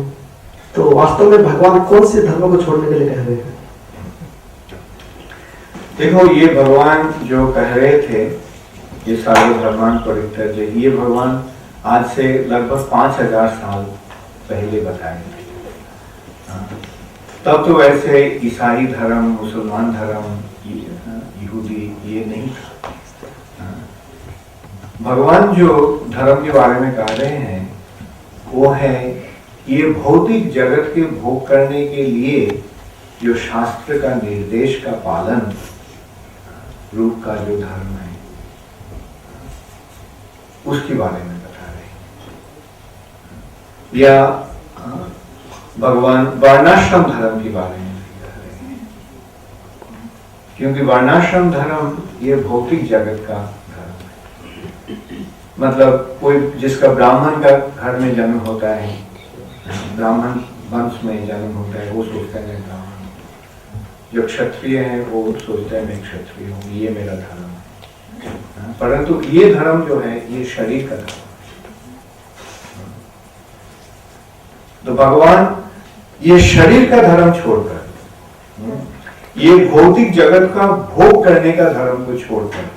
Speaker 4: तो वास्तव में भगवान कौन से धर्म को छोड़ने के लिए कह रहे हैं?
Speaker 1: देखो, ये भगवान जो कह रहे थे ये सर्वधर्मान परित्यज्य, ये भगवान आज से लगभग 5000 साल पहले बताए थे। तब तो वैसे ईसाई धर्म, मुसलमान धर्म, यहूदी ये नहीं था। भगवान जो धर्म के बारे में कह रहे हैं वो है ये भौतिक जगत के भोग करने के लिए जो शास्त्र का निर्देश का पालन रूप का जो धर्म है उसके बारे में बता रहे हैं, या भगवान वर्णाश्रम धर्म के बारे में कह रहे हैं, क्योंकि वर्णाश्रम धर्म ये भौतिक जगत का धर्म है। मतलब कोई जिसका ब्राह्मण का घर में जन्म होता है, ब्राह्मण वंश में जन्म होता है, वो सोचता है ब्राह्मण। जो क्षत्रिय है वो सोचता है मैं क्षत्रिय हूँ, ये मेरा धर्म है। परंतु ये धर्म जो है ये शरीर का धर्म है। तो भगवान ये शरीर का धर्म छोड़कर, ये भौतिक जगत का भोग करने का धर्म को छोड़कर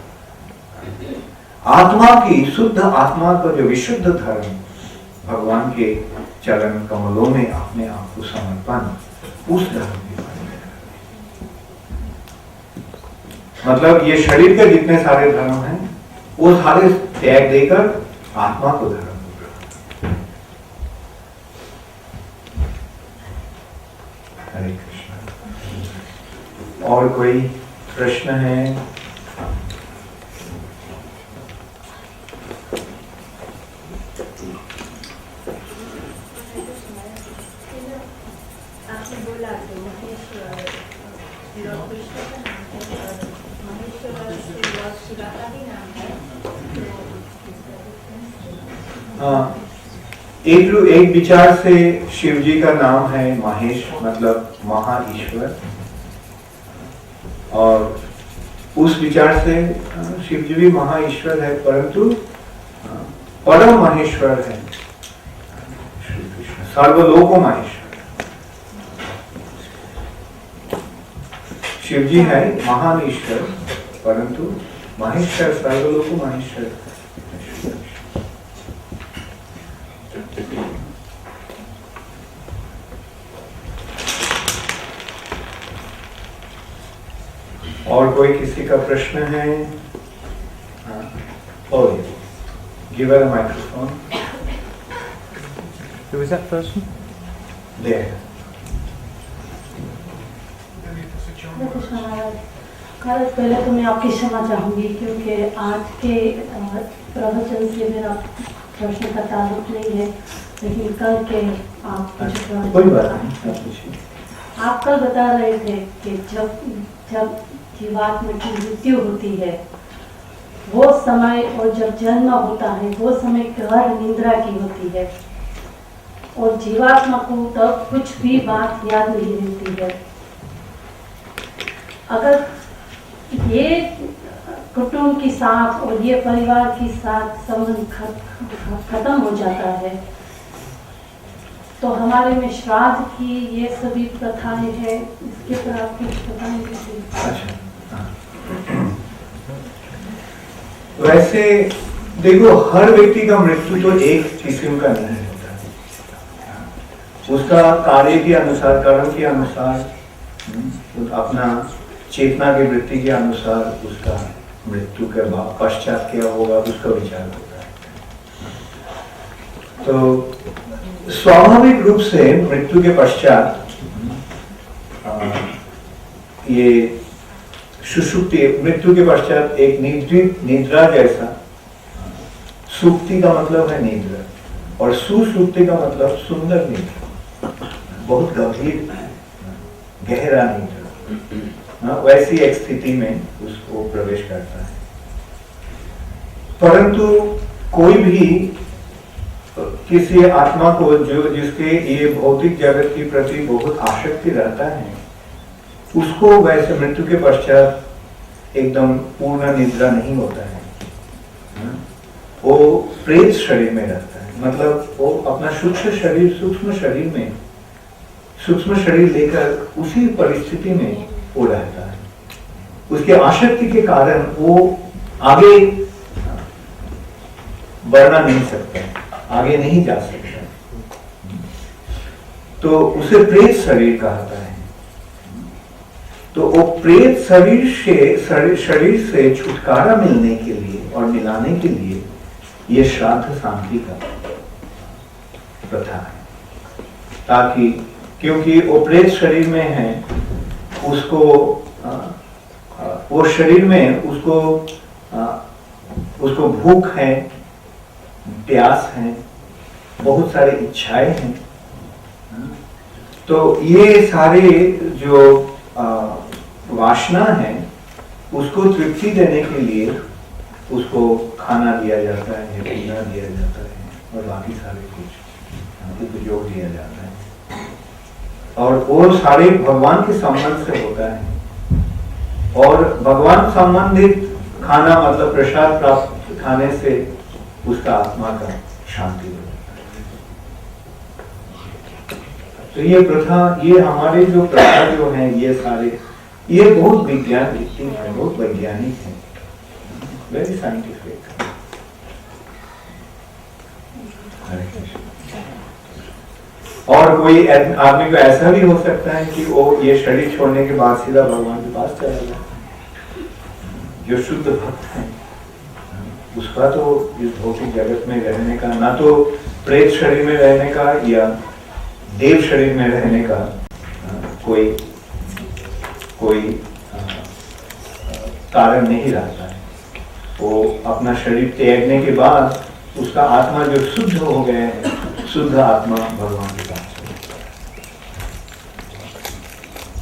Speaker 1: आत्मा की, शुद्ध आत्मा का जो विशुद्ध धर्म, भगवान के चरण कमलों में अपने आप को समर्पण, उस धर्म के बारे में। मतलब ये शरीर के जितने सारे धर्म हैं वो सारे त्याग देकर आत्मा को धर्म होगा। हरे कृष्ण। और कोई प्रश्न है?
Speaker 5: आपने बोला कि महेश्वर लॉर्ड कृष्ण का नाम है और महेश्वर लॉर्ड शिवा का भी नाम है।
Speaker 1: एक विचार से शिव जी का नाम है महेश, मतलब महा ईश्वर, और उस विचार से शिव जी भी महा ईश्वर है, परंतु परम महेश्वर है श्री कृष्ण, सर्वलोक महेश्वर। शिव जी है महान ईश्वर, परंतु महेश्वर सर्वलोक महेश्वर। और कोई किसी का प्रश्न है? Give a microphone.
Speaker 3: Who is that person?
Speaker 1: There.
Speaker 6: कल पहले तो मैं आपकी क्षमा चाहूँगी क्योंकि आज के प्रवचन से मेरा प्रश्न का ताल्लुक नहीं है, लेकिन कल के आप
Speaker 1: कोई बात नहीं।
Speaker 6: आप कल बता रहे थे कि जब जीवात्मा की मृत्यु होती है वो समय, और जब जन्म होता है वो समय गहर निद्रा की होती है, और जीवात्मा को तब कुछ भी बात याद नहीं रहती है। अगर ये कुटुंब के साथ और ये परिवार के साथ संबंध खत्म हो जाता है तो हमारे में श्राद्ध की ये सभी प्रथाएं हैं, इसके ऊपर आप कुछ बताएंगे?
Speaker 1: अच्छा, वैसे देखो, हर व्यक्ति का मृत्यु तो एक किस्म का नहीं होता, उसका कार्य के अनुसार, कर्म के अनुसार, अपना चेतना की वृत्ति के अनुसार उसका मृत्यु के बाद पश्चात क्या होगा उसका विचार होता है। तो स्वाभाविक रूप से मृत्यु के पश्चात ये सुषुप्ति, मृत्यु के पश्चात एक निद्रा जैसा, सुप्ति का मतलब है निद्रा और सुसुप्ति का मतलब सुंदर निद्रा, बहुत गंभीर गहरा निद्रा, वैसी एक स्थिति में उसको प्रवेश करता है। परंतु कोई भी किसी आत्मा को जिसके ये भौतिक जगत के प्रति बहुत आसक्ति रहता है, उसको वैसे मृत्यु के पश्चात एकदम पूर्ण निद्रा नहीं होता है, वो प्रेत शरीर में रहता है, मतलब वो अपना सूक्ष्म शरीर लेकर उसी परिस्थिति में वो रहता है। उसके आसक्ति के कारण वो आगे बढ़ना नहीं सकता, आगे नहीं जा सकता, तो उसे प्रेत शरीर कहता है। तो वो प्रेत शरीर से छुटकारा मिलने के लिए और मिलाने के लिए ये श्राद्ध शांति का प्रथा है, ताकि क्योंकि वो प्रेत शरीर में है, उसको वो शरीर में उसको भूख है, प्यास है, बहुत सारी इच्छाएं हैं। तो ये सारे जो वासना है उसको तृप्ति देने के लिए उसको खाना दिया जाता है, पीना दिया जाता है और बाकी सारे कुछ उपयोग दिया जाता है, और वो सारे भगवान के संबंध से होता है। और भगवान संबंधित खाना मतलब प्रसाद प्राप्त खाने से उसका आत्मा का शांति हो जाता है। तो ये प्रथा, ये हमारे जो प्रथा जो है, ये सारे ये बहुत वैज्ञानिक है, बहुत वैज्ञानिक है, वेरी साइंटिफिक। और कोई आदमी को ऐसा भी हो सकता है कि वो ये शरीर छोड़ने के बाद सीधा भगवान के पास चला जाए, जो शुद्ध भक्त है उसका तो इस भौतिक जगत में रहने का, ना तो प्रेत शरीर में रहने का या देव शरीर में रहने का कोई कारण नहीं रहता है। वो अपना शरीर त्यागने के बाद उसका आत्मा जो शुद्ध हो गया है, शुद्ध आत्मा भगवान के पास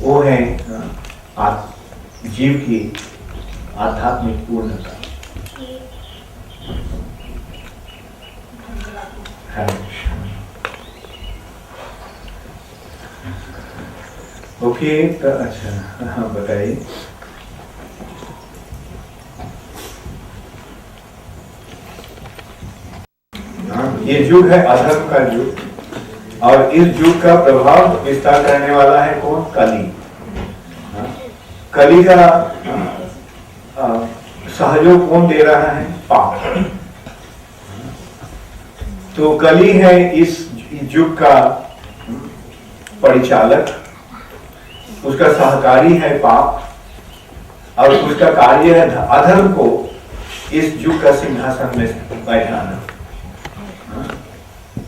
Speaker 1: वो है जीव की आध्यात्मिक पूर्णता। ओके, तो अच्छा हाँ बताइए। ये युग है अधर्म का युग, और इस युग का प्रभाव विस्तार करने वाला है कौन? कली। कली का सहयोग कौन दे रहा है? पाप। तो कली है इस युग का परिचालक, उसका सहकारी है पाप, और उसका कार्य है अधर्म को इस युग का सिंहासन में बैठाना।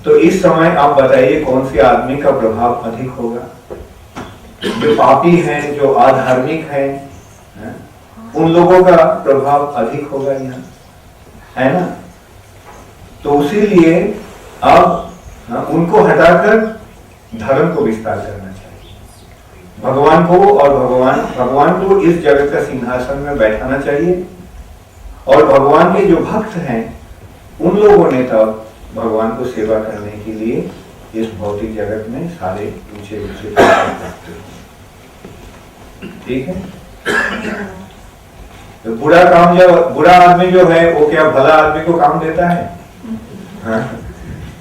Speaker 1: तो इस समय आप बताइए कौन से आदमी का प्रभाव अधिक होगा? जो पापी हैं, जो अधार्मिक हैं, उन लोगों का प्रभाव अधिक होगा यहाँ, है ना? तो उसी लिए अब उनको हटाकर धर्म को विस्तार करना चाहिए, भगवान को, और भगवान को इस जगत का सिंहासन में बैठाना चाहिए। और भगवान के जो भक्त हैं उन लोगों ने तब भगवान को सेवा करने के लिए इस भौतिक जगत में सारे ऊंचे ऊंचे प्राप्त हुए। ठीक है? तो बुरा आदमी जो है वो क्या भला आदमी को काम देता है? हाँ?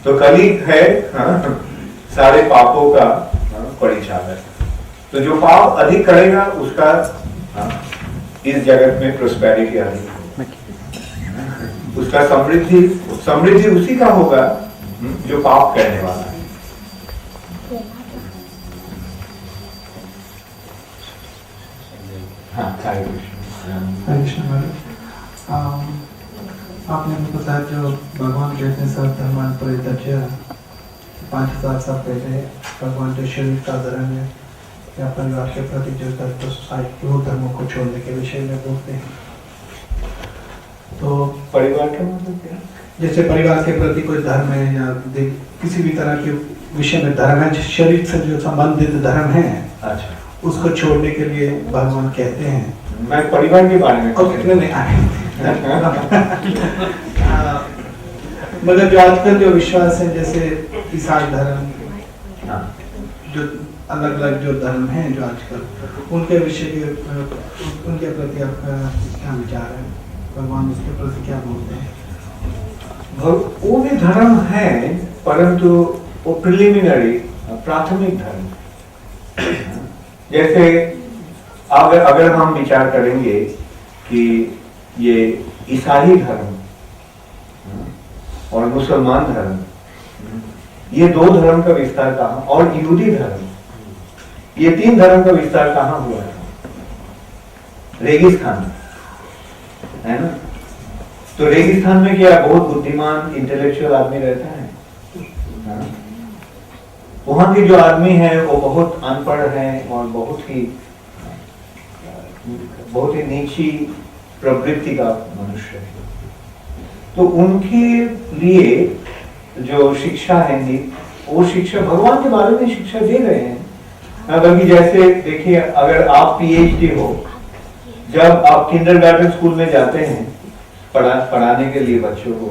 Speaker 1: तो कली है सारे पापों का परिचालक। तो जो पाप अधिक करेगा उसका इस जगत में प्रोस्पेरिटी अधिक होगा, उसका समृद्धि उसी का होगा जो पाप करने वाला है। हाँ, हरे कृष्ण।
Speaker 7: आपने मुझे बताया जो भगवान कहते हैं सब धर्मान परित्यज्य, 5000 साल पहले भगवान जो शरीर का धर्म है या परिवार के प्रति जो धर्म सोसाइटी वो धर्मों को छोड़ने के विषय में बोलते हैं। तो
Speaker 1: परिवार का मतलब क्या?
Speaker 7: जैसे परिवार के प्रति कोई धर्म है या किसी भी तरह के विषय में धर्म है, शरीर से जो संबंधित धर्म है, अच्छा, उसको छोड़ने के लिए भगवान कहते हैं।
Speaker 1: मैं परिवार के बारे में
Speaker 7: मगर जो आजकल जो विश्वास है, जैसे ईसाई धर्म, जो अलग अलग जो धर्म हैं जो आजकल, उनके विषय के उनके प्रति आपका क्या विचार है? भगवान उसके प्रति क्या बोलते हैं?
Speaker 1: वो भी धर्म है, परंतु वो प्रिलिमिनरी, प्राथमिक धर्म। जैसे अगर हम विचार करेंगे कि ये ईसाई धर्म और मुसलमान धर्म, ये दो धर्म का विस्तार कहाँ, और यहूदी धर्म, ये 3 धर्म का विस्तार कहाँ हुआ है? रेगिस्तान, है ना? तो रेगिस्तान में क्या बहुत बुद्धिमान इंटेलेक्चुअल आदमी रहता है? वहां के जो आदमी हैं वो बहुत अनपढ़ हैं और बहुत ही नीची प्रवृत्ति का मनुष्य है। तो उनके लिए जो शिक्षा है, वो शिक्षा भगवान के बारे में शिक्षा दे रहे हैं। बल्कि जैसे देखिए, अगर आप पीएचडी हो, जब आप किंडरगार्टन स्कूल में जाते हैं पढ़ाने के लिए बच्चों को,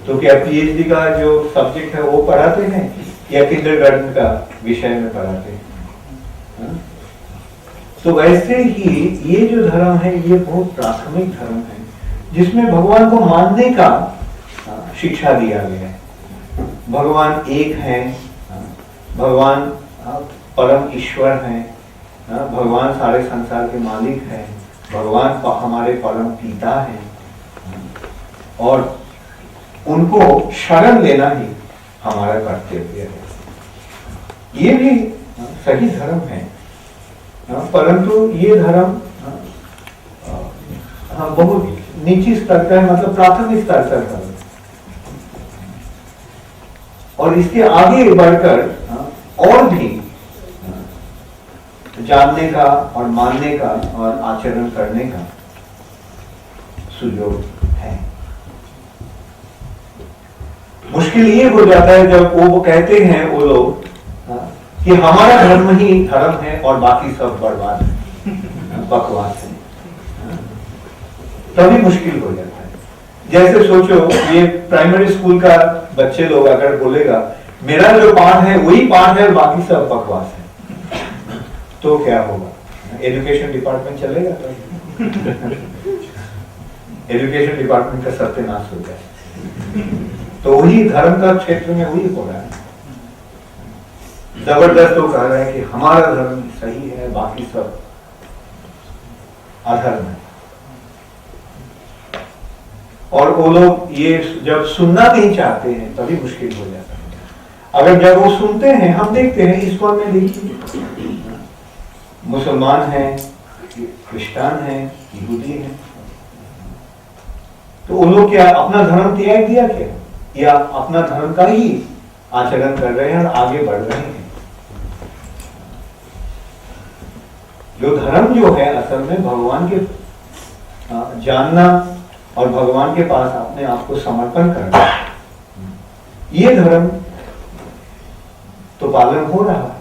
Speaker 1: तो क्या पीएचडी का जो सब्जेक्ट है वो पढ़ाते हैं या किंडरगार्टन का विषय में पढ़ाते हैं? तो वैसे ही ये जो धर्म है ये बहुत प्राथमिक धर्म है, जिसमें भगवान को मानने का शिक्षा दिया गया है। भगवान एक है, भगवान परम ईश्वर है, भगवान सारे संसार के मालिक है, भगवान हमारे परम पिता हैं, और उनको शरण लेना ही हमारा कर्तव्य है। ये भी सही धर्म है, परंतु ये धर्म हाँ, बहुत नीची स्तर का है, मतलब प्राथमिक स्तर का धर्म। और इसके आगे बढ़कर और भी जानने का और मानने का और आचरण करने का सुयोग है। मुश्किल ये हो जाता है जब वो कहते हैं वो लोग कि हमारा धर्म ही धर्म है और बाकी सब बर्बाद है, बकवास है, तभी मुश्किल हो जाता है। जैसे सोचो, ये प्राइमरी स्कूल का बच्चे लोग अगर बोलेगा मेरा जो पाठ है वही पाठ है और बाकी सब बकवास है, तो क्या होगा? एजुकेशन डिपार्टमेंट चलेगा? एजुकेशन डिपार्टमेंट का सत्यानाश हो जाए। तो वही धर्म का क्षेत्र में वही हो रहा है। जबरदस्त वो कह रहे हैं कि हमारा धर्म सही है, बाकी सब अधर्म है। और वो लोग ये जब सुनना नहीं चाहते हैं तभी मुश्किल हो जाता है। अगर जब वो सुनते हैं, हम देखते हैं इस्कॉन में, देखिए मुसलमान है, क्रिश्चियन है, यहूदी है, तो वो लोग क्या अपना धर्म त्याग दिया क्या, या अपना धर्म का ही आचरण कर रहे हैं और आगे बढ़ रहे हैं? जो धर्म जो है असल में भगवान के जानना और भगवान के पास अपने आप को समर्पण करना, ये धर्म तो पालन हो रहा है।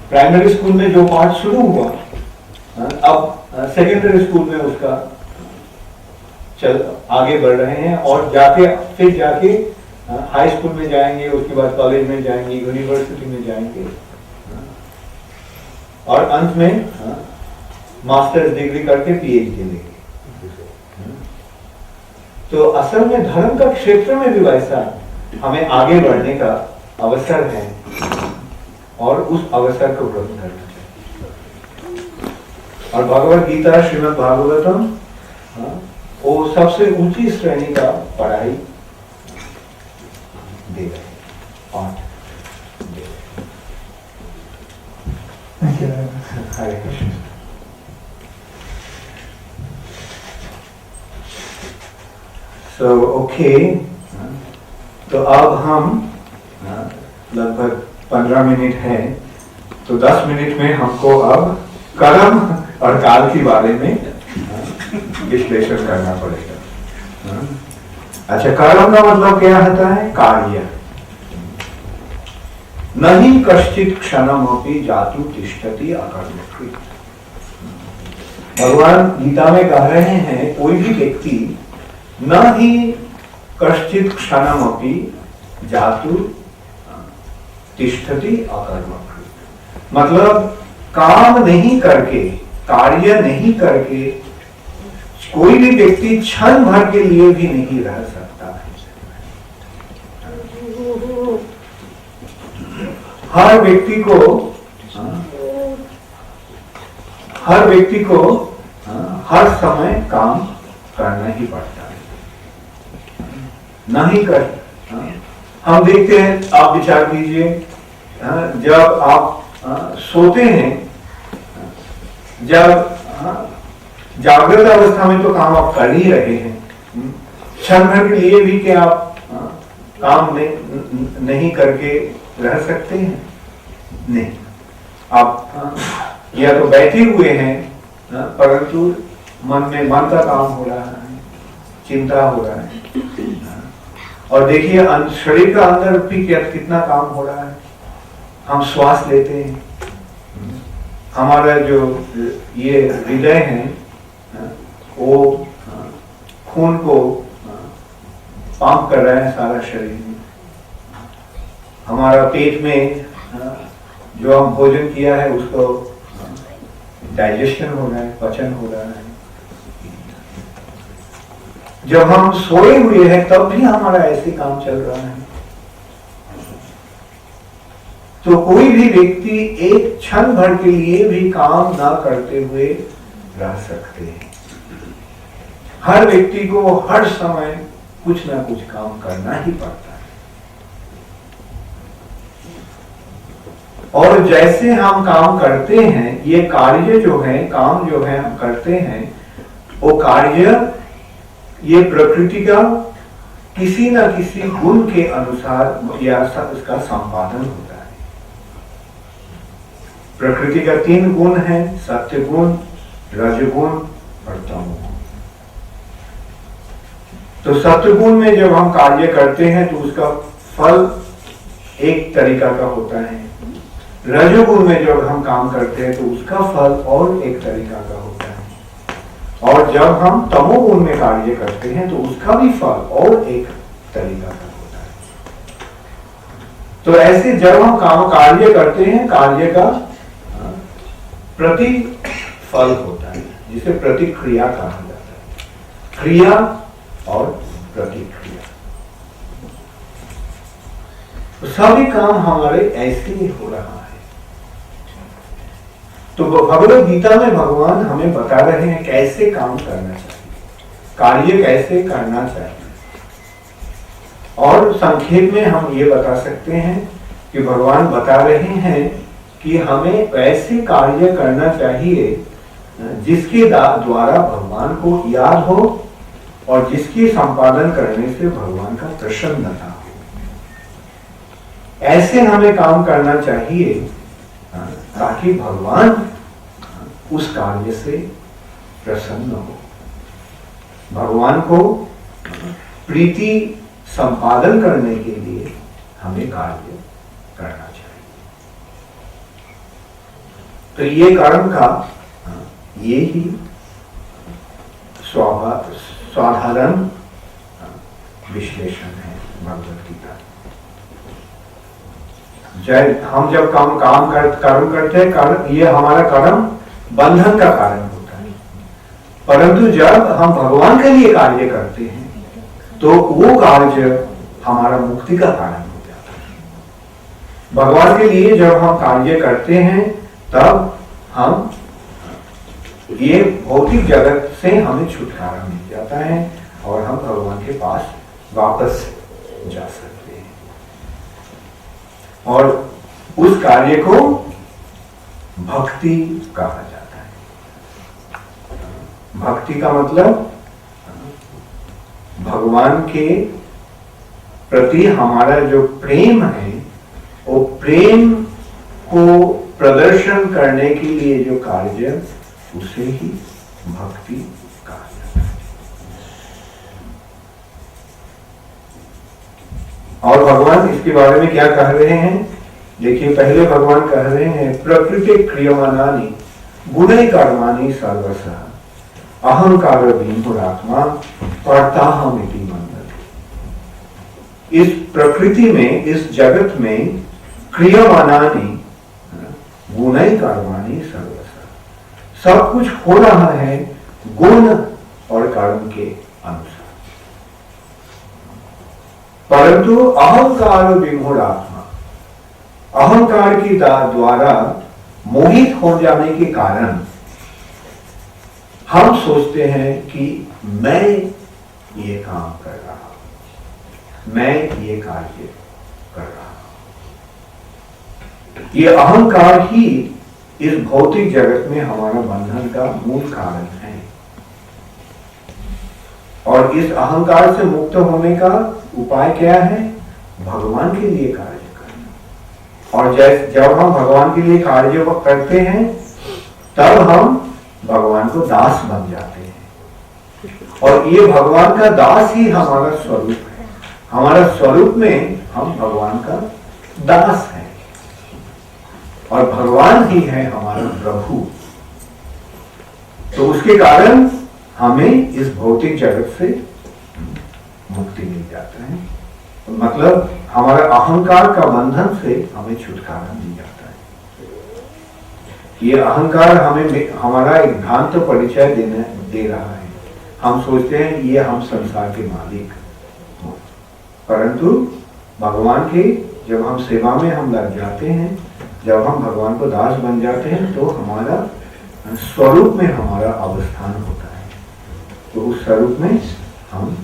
Speaker 1: प्राइमरी स्कूल में जो पाठ शुरू हुआ, अब सेकेंडरी स्कूल में उसका आगे बढ़ रहे हैं और फिर जाके हाई स्कूल में जाएंगे, उसके बाद कॉलेज में जाएंगे, यूनिवर्सिटी में जाएंगे और अंत में मास्टर्स डिग्री करके पीएचडी लेंगे। तो असल में धर्म का क्षेत्र में भी वैसा हमें आगे बढ़ने का अवसर है और उस अवसर को ग्रहण करना चाहिए। और भगवद गीता, श्रीमद् भागवतम वो सबसे ऊंची श्रेणी का पढ़ाई दे रहे, पाठ दे रहे। हरे कृष्ण। So, okay. तो अब हम लगभग 15 मिनट है, तो 10 मिनट में हमको अब कर्म और काल के बारे में विश्लेषण करना पड़ेगा। अच्छा, कर्म का मतलब क्या होता है? कार्य। नहीं कश्चित क्षणमपि जातु तिष्ठति अकर्मकृत्। भगवान गीता में कह रहे हैं कोई भी व्यक्ति न ही कश्चित क्षणमपि जातु तिष्ठति अकर्मकृत्, मतलब काम नहीं करके, कार्य नहीं करके कोई भी व्यक्ति क्षण भर के लिए भी नहीं रह सकता है। हर व्यक्ति को हर समय काम करना ही पड़ता है। नहीं कर, हम देखते हैं, आप विचार कीजिए, जब आप सोते हैं, जब जागृत अवस्था में तो काम आप कर ही रहे हैं, क्षण भर के लिए भी क्या आप काम नहीं करके रह सकते हैं? नहीं। आप या तो बैठे हुए हैं, परंतु मन का काम हो रहा है, चिंता हो रहा है। और देखिए शरीर का अंदर भी कितना काम हो रहा है। हम श्वास लेते हैं, हमारा जो ये हृदय है वो खून को पंप कर रहा है सारा शरीर में। हमारा पेट में जो हम भोजन किया है उसको डाइजेशन हो रहा है, पचन हो रहा है। जब हम सोए हुए हैं तब भी हमारा ऐसे काम चल रहा है। तो कोई भी व्यक्ति एक क्षण भर के लिए भी काम ना करते हुए रह सकते हैं। हर व्यक्ति को हर समय कुछ ना कुछ काम करना ही पड़ता है। और जैसे हम काम करते हैं, ये कार्य जो है, काम जो है हम करते हैं, वो कार्य ये प्रकृति का किसी न किसी गुण के अनुसार या इसका संपादन होता है। प्रकृति का 3 गुण है, सत्य गुण, रजगुण और तमोगुण। तो सत्य गुण में जब हम कार्य करते हैं तो उसका फल एक तरीका का होता है, रजोगुण में जब हम काम करते हैं तो उसका फल और एक तरीका का होता है, और जब हम तमोगुण में कार्य करते हैं तो उसका भी फल और एक तरीका का होता है। तो ऐसे जब हम कार्य करते हैं, कार्य का प्रतिफल होता है, जिसे प्रतिक्रिया कहा जाता है। क्रिया और प्रतिक्रिया, तो सभी काम हमारे ऐसे ही हो रहा है। तो भगवद गीता में भगवान हमें बता रहे हैं कैसे काम करना चाहिए, कार्य कैसे करना चाहिए। और संक्षेप में हम ये बता सकते हैं कि भगवान बता रहे हैं कि हमें ऐसे कार्य करना चाहिए जिसके द्वारा भगवान को याद हो और जिसकी संपादन करने से भगवान का प्रसन्नता हो। ऐसे हमें काम करना चाहिए ताकि भगवान उस कार्य से प्रसन्न हो, भगवान को प्रीति संपादन करने के लिए हमें कार्य करना चाहिए। तो ये कर्म का ये ही साधारण विश्लेषण है भगवद गीता। हम जब कर्म करते हैं, ये हमारा कर्म बंधन का कारण होता है, परंतु जब हम भगवान के लिए कार्य करते हैं तो वो कार्य हमारा मुक्ति का कारण हो जाता है। भगवान के लिए जब हम कार्य करते हैं तब हम ये भौतिक जगत से हमें छुटकारा मिल जाता है और हम भगवान के पास वापस जा सकते हैं। और उस कार्य को भक्ति कहा जाता है। भक्ति का मतलब भगवान के प्रति हमारा जो प्रेम है, वो प्रेम को प्रदर्शन करने के लिए जो कार्य, उसे ही भक्ति कहा जाता है। और भगवान इसके बारे में क्या कह रहे हैं? देखिए, पहले भगवान कह रहे हैं प्रकृति क्रियमानानि गुणै कर्माणि सर्वशः अहंकार विमूढ़ात्मा कर्ताहमिति मन्यते। इस प्रकृति में, इस जगत में क्रियमानानि गुणै कर्माणि सर्वशः, सब कुछ हो रहा है गुण और कर्म के अनुसार, परंतु अहंकार विमूढ़ात्मा, अहंकार की द्वारा मोहित हो जाने के कारण हम सोचते हैं कि मैं ये काम कर रहा हूं, मैं ये कार्य कर रहा हूं। ये अहंकार ही इस भौतिक जगत में हमारा बंधन का मूल कारण है। और इस अहंकार से मुक्त होने का उपाय क्या है? भगवान के लिए कार्य करना। और जब हम भगवान के लिए कार्य करते हैं तब हम भगवान को दास बन जाते हैं। और ये भगवान का दास ही हमारा स्वरूप है। हमारा स्वरूप में हम भगवान का दास हैं और भगवान ही है हमारा प्रभु। तो उसके कारण हमें इस भौतिक जगत से मुक्ति मिल जाता है, मतलब हमारा अहंकार का बंधन से हमें छुटकारा मिल जाता है। ये अहंकार हमें हमारा एक भ्रांत परिचय दे रहा है। हम सोचते हैं ये हम संसार के मालिक हो, परंतु भगवान के जब हम सेवा में हम लग जाते हैं, जब हम भगवान को दास बन जाते हैं तो हमारा स्वरूप में हमारा अवस्थान होता है। तो उस स्वरूप में हम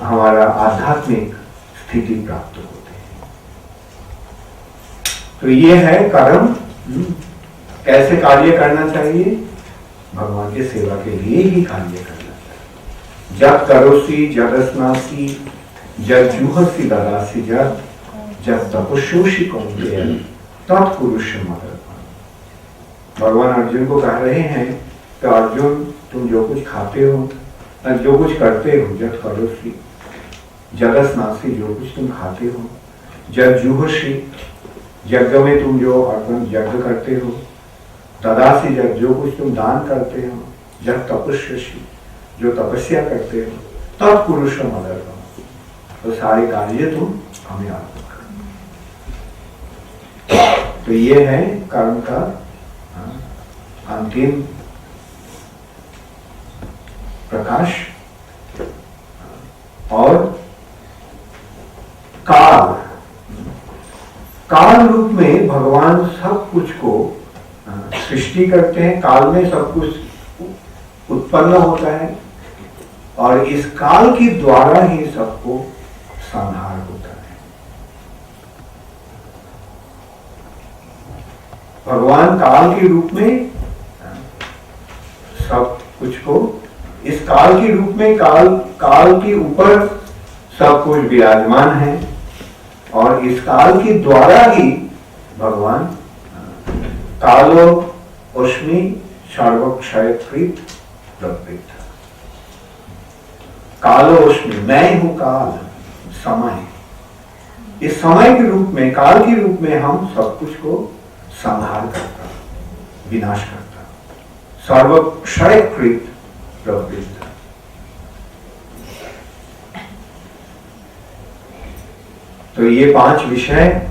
Speaker 1: हमारा आध्यात्मिक स्थिति प्राप्त होते हैं। तो ये है कर्म। कैसे कार्य करना चाहिए? भगवान की सेवा के लिए ही कार्य करना चाहिए। जब करोसी जगस्नासी जब जूहसी ददासी जब तपस्योषी कौंतेय तत्पुरुष मदर। भगवान अर्जुन को कह रहे हैं कि अर्जुन तुम जो कुछ खाते हो, जो कुछ करते हो, जब करोसी जगस्नासी जो कुछ तुम खाते हो, जब जूहसी यज्ञ में तुम जो अर्पण यज्ञ करते हो, ददासी जब जो कुछ तुम दान करते हो, जब तपस्वी जो तपस्या करते हो, तत्पुरुष मदर। तो सारे कार्य तुम हमें अर्पण करो। तो ये है कर्म का अंतिम प्रकाश। और काल रूप में भगवान सब कुछ को सृष्टि करते हैं। काल में सब कुछ उत्पन्न होता है और इस काल के द्वारा ही सबको संहार होता है। भगवान काल के रूप में सब कुछ को, इस काल के रूप में काल के ऊपर सब कुछ विराजमान है और इस काल के द्वारा ही भगवान कालो उष्मी सर्वक्षयकृत प्रवृत्त। कालो उष्मी, मैं हूं काल, समय। इस समय के रूप में, काल के रूप में हम सब कुछ को संहार करता, विनाश करता, सर्वक्षयकृत प्रवृत्त। तो ये 5 विषय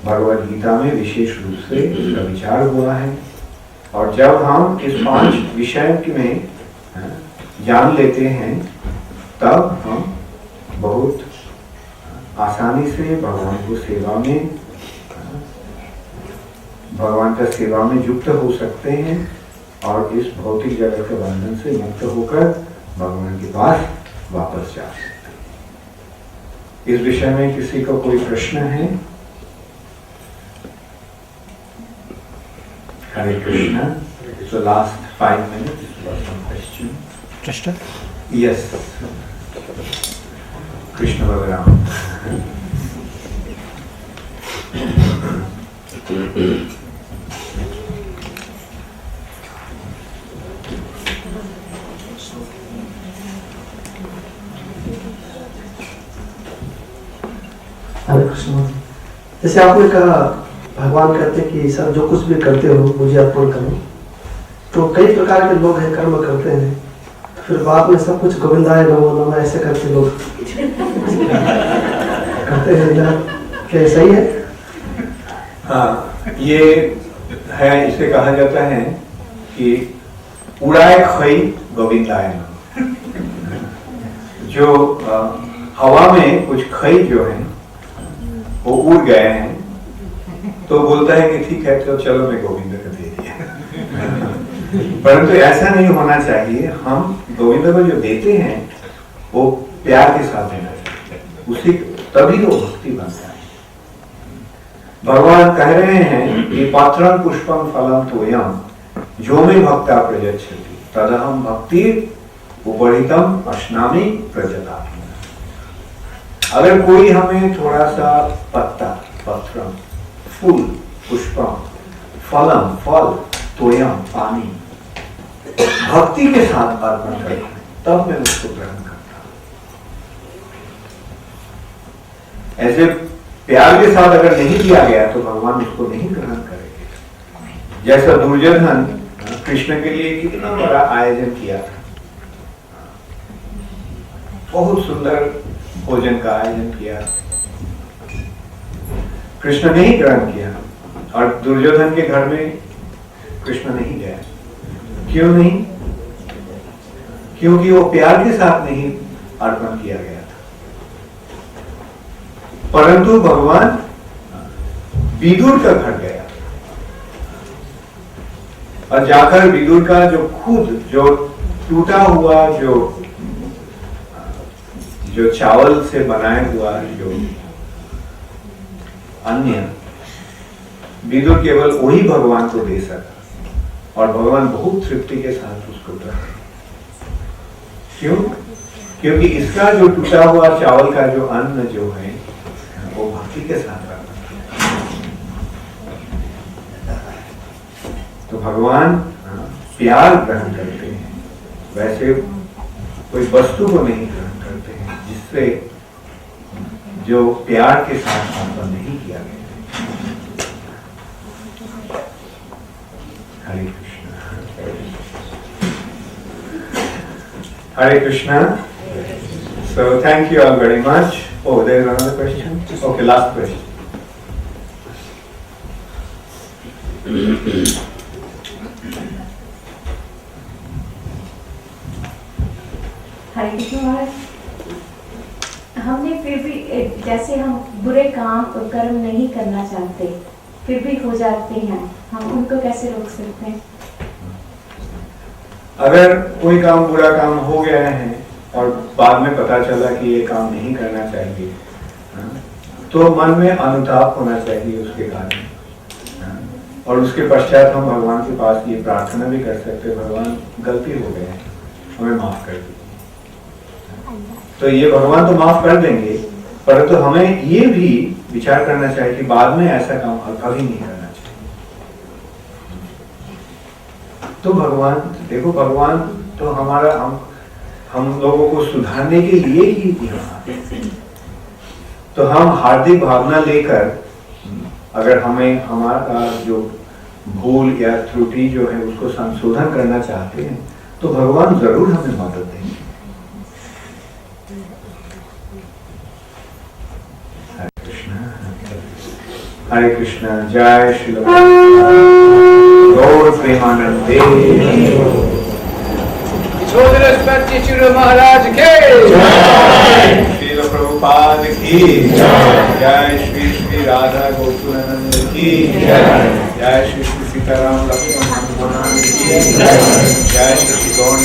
Speaker 1: भगवद गीता में विशेष रूप से इसका विचार हुआ है। और जब हम इस 5 विषय में जान लेते हैं तब हम बहुत आसानी से भगवान को सेवा में, भगवान का सेवा में युक्त हो सकते हैं और इस भौतिक जगत के बंधन से मुक्त होकर भगवान के पास वापस जा सकते हैं। इस विषय में किसी को कोई प्रश्न है? हरे Krishna. So last 5 minutes for some question.
Speaker 7: Krishna?
Speaker 1: Yes. Krishna Balaram.
Speaker 4: हरे कृष्ण। जैसे आपने कहा भगवान कहते हैं कि सर जो कुछ भी करते हो मुझे अर्पण करो। तो कई प्रकार के लोग हैं, कर्म करते हैं, तो फिर बाद में सब कुछ गोविंदाय नमो नमः ऐसे करके लोग करते हैं ना, क्या सही है?
Speaker 1: हाँ, ये है, इसे कहा जाता है कि उड़ाए खई गोविंदाय नमः। जो हवा में कुछ खई जो है वो उड़ गए हैं तो बोलता है कि ठीक है तो चलो मैं गोविंद को दे दिया। परंतु ऐसा नहीं होना चाहिए। हम गोविंद को जो देते हैं वो प्यार के साथ देना चाहिए, उसी तभी वो भक्ति बनता है। भगवान कह रहे हैं कि पात्रं पुष्पम फलम तोयम जो में भक्ता प्रयच्छति तदहम भक्ति उपरितम अश्नामि प्रजता। अगर कोई हमें थोड़ा सा पत्ता, पत्रम, फूल, पुष्पम, फलम, फल, तोयम, पानी भक्ति के साथ अर्पण करे तब मैं उसको ग्रहण करता हूं। ऐसे प्यार के साथ अगर नहीं दिया गया तो भगवान उसको नहीं ग्रहण करेंगे। जैसा दुर्योधन कृष्ण के लिए कितना बड़ा आयोजन किया था, बहुत सुंदर भोजन का आयोजन किया, कृष्ण ने ही ग्रहण किया और दुर्योधन के घर में कृष्ण नहीं गया। क्यों नहीं? क्योंकि वो प्यार के साथ नहीं अर्पण किया गया था। परंतु भगवान विदुर का घर गया और जाकर विदुर का जो खुद जो टूटा हुआ जो चावल से बनाया हुआ जो अन्य विदुर केवल वही भगवान को दे सका और भगवान बहुत तृप्ति के साथ उसको ग्रहण। क्यों? क्योंकि इसका जो टूटा हुआ चावल का जो अन्न जो है वो भक्ति के साथ रखा। तो भगवान प्यार ग्रहण करते हैं, वैसे कोई वस्तु को नहीं ग्रहण करते हैं जिससे जो प्यार के साथ संपन्न नहीं किया गया। हरे Krishna. Hare Krishna. So thank you all very much. Oh, there is another question. Okay, last question.
Speaker 5: हरे कृष्ण महाराज, हमने फिर भी जैसे हम बुरे काम और कर्म नहीं करना चाहते फिर भी हो जाते हैं, हम उनको कैसे रोक सकते हैं?
Speaker 1: अगर कोई काम बुरा काम हो गया है और बाद में पता चला कि ये काम नहीं करना चाहिए, तो मन में अनुताप होना चाहिए उसके कारण, और उसके पश्चात हम भगवान के पास ये प्रार्थना भी कर सकते, भगवान गलती हो गए, हमें माफ कर दीजिए। तो ये भगवान तो माफ कर देंगे, परंतु हमें ये भी विचार करना चाहिए कि बाद में ऐसा काम कभी नहीं करना चाहिए। तो भगवान देखो, भगवान तो हमारा हम लोगों को सुधारने के लिए ही यहाँ आते। तो हम हार्दिक भावना लेकर अगर हमें हमारा जो भूल या त्रुटि जो है उसको संशोधन करना चाहते हैं तो भगवान जरूर हमें मदद देंगे। हरे कृष्णा। जय श्री गौर प्रेमानंदे। महाराज के श्रील प्रभुपाद की जय। श्री श्री राधा गोकुलानंद की जय। श्री श्री सीताराम लक्ष्मण हनुमान की जय। श्री गौर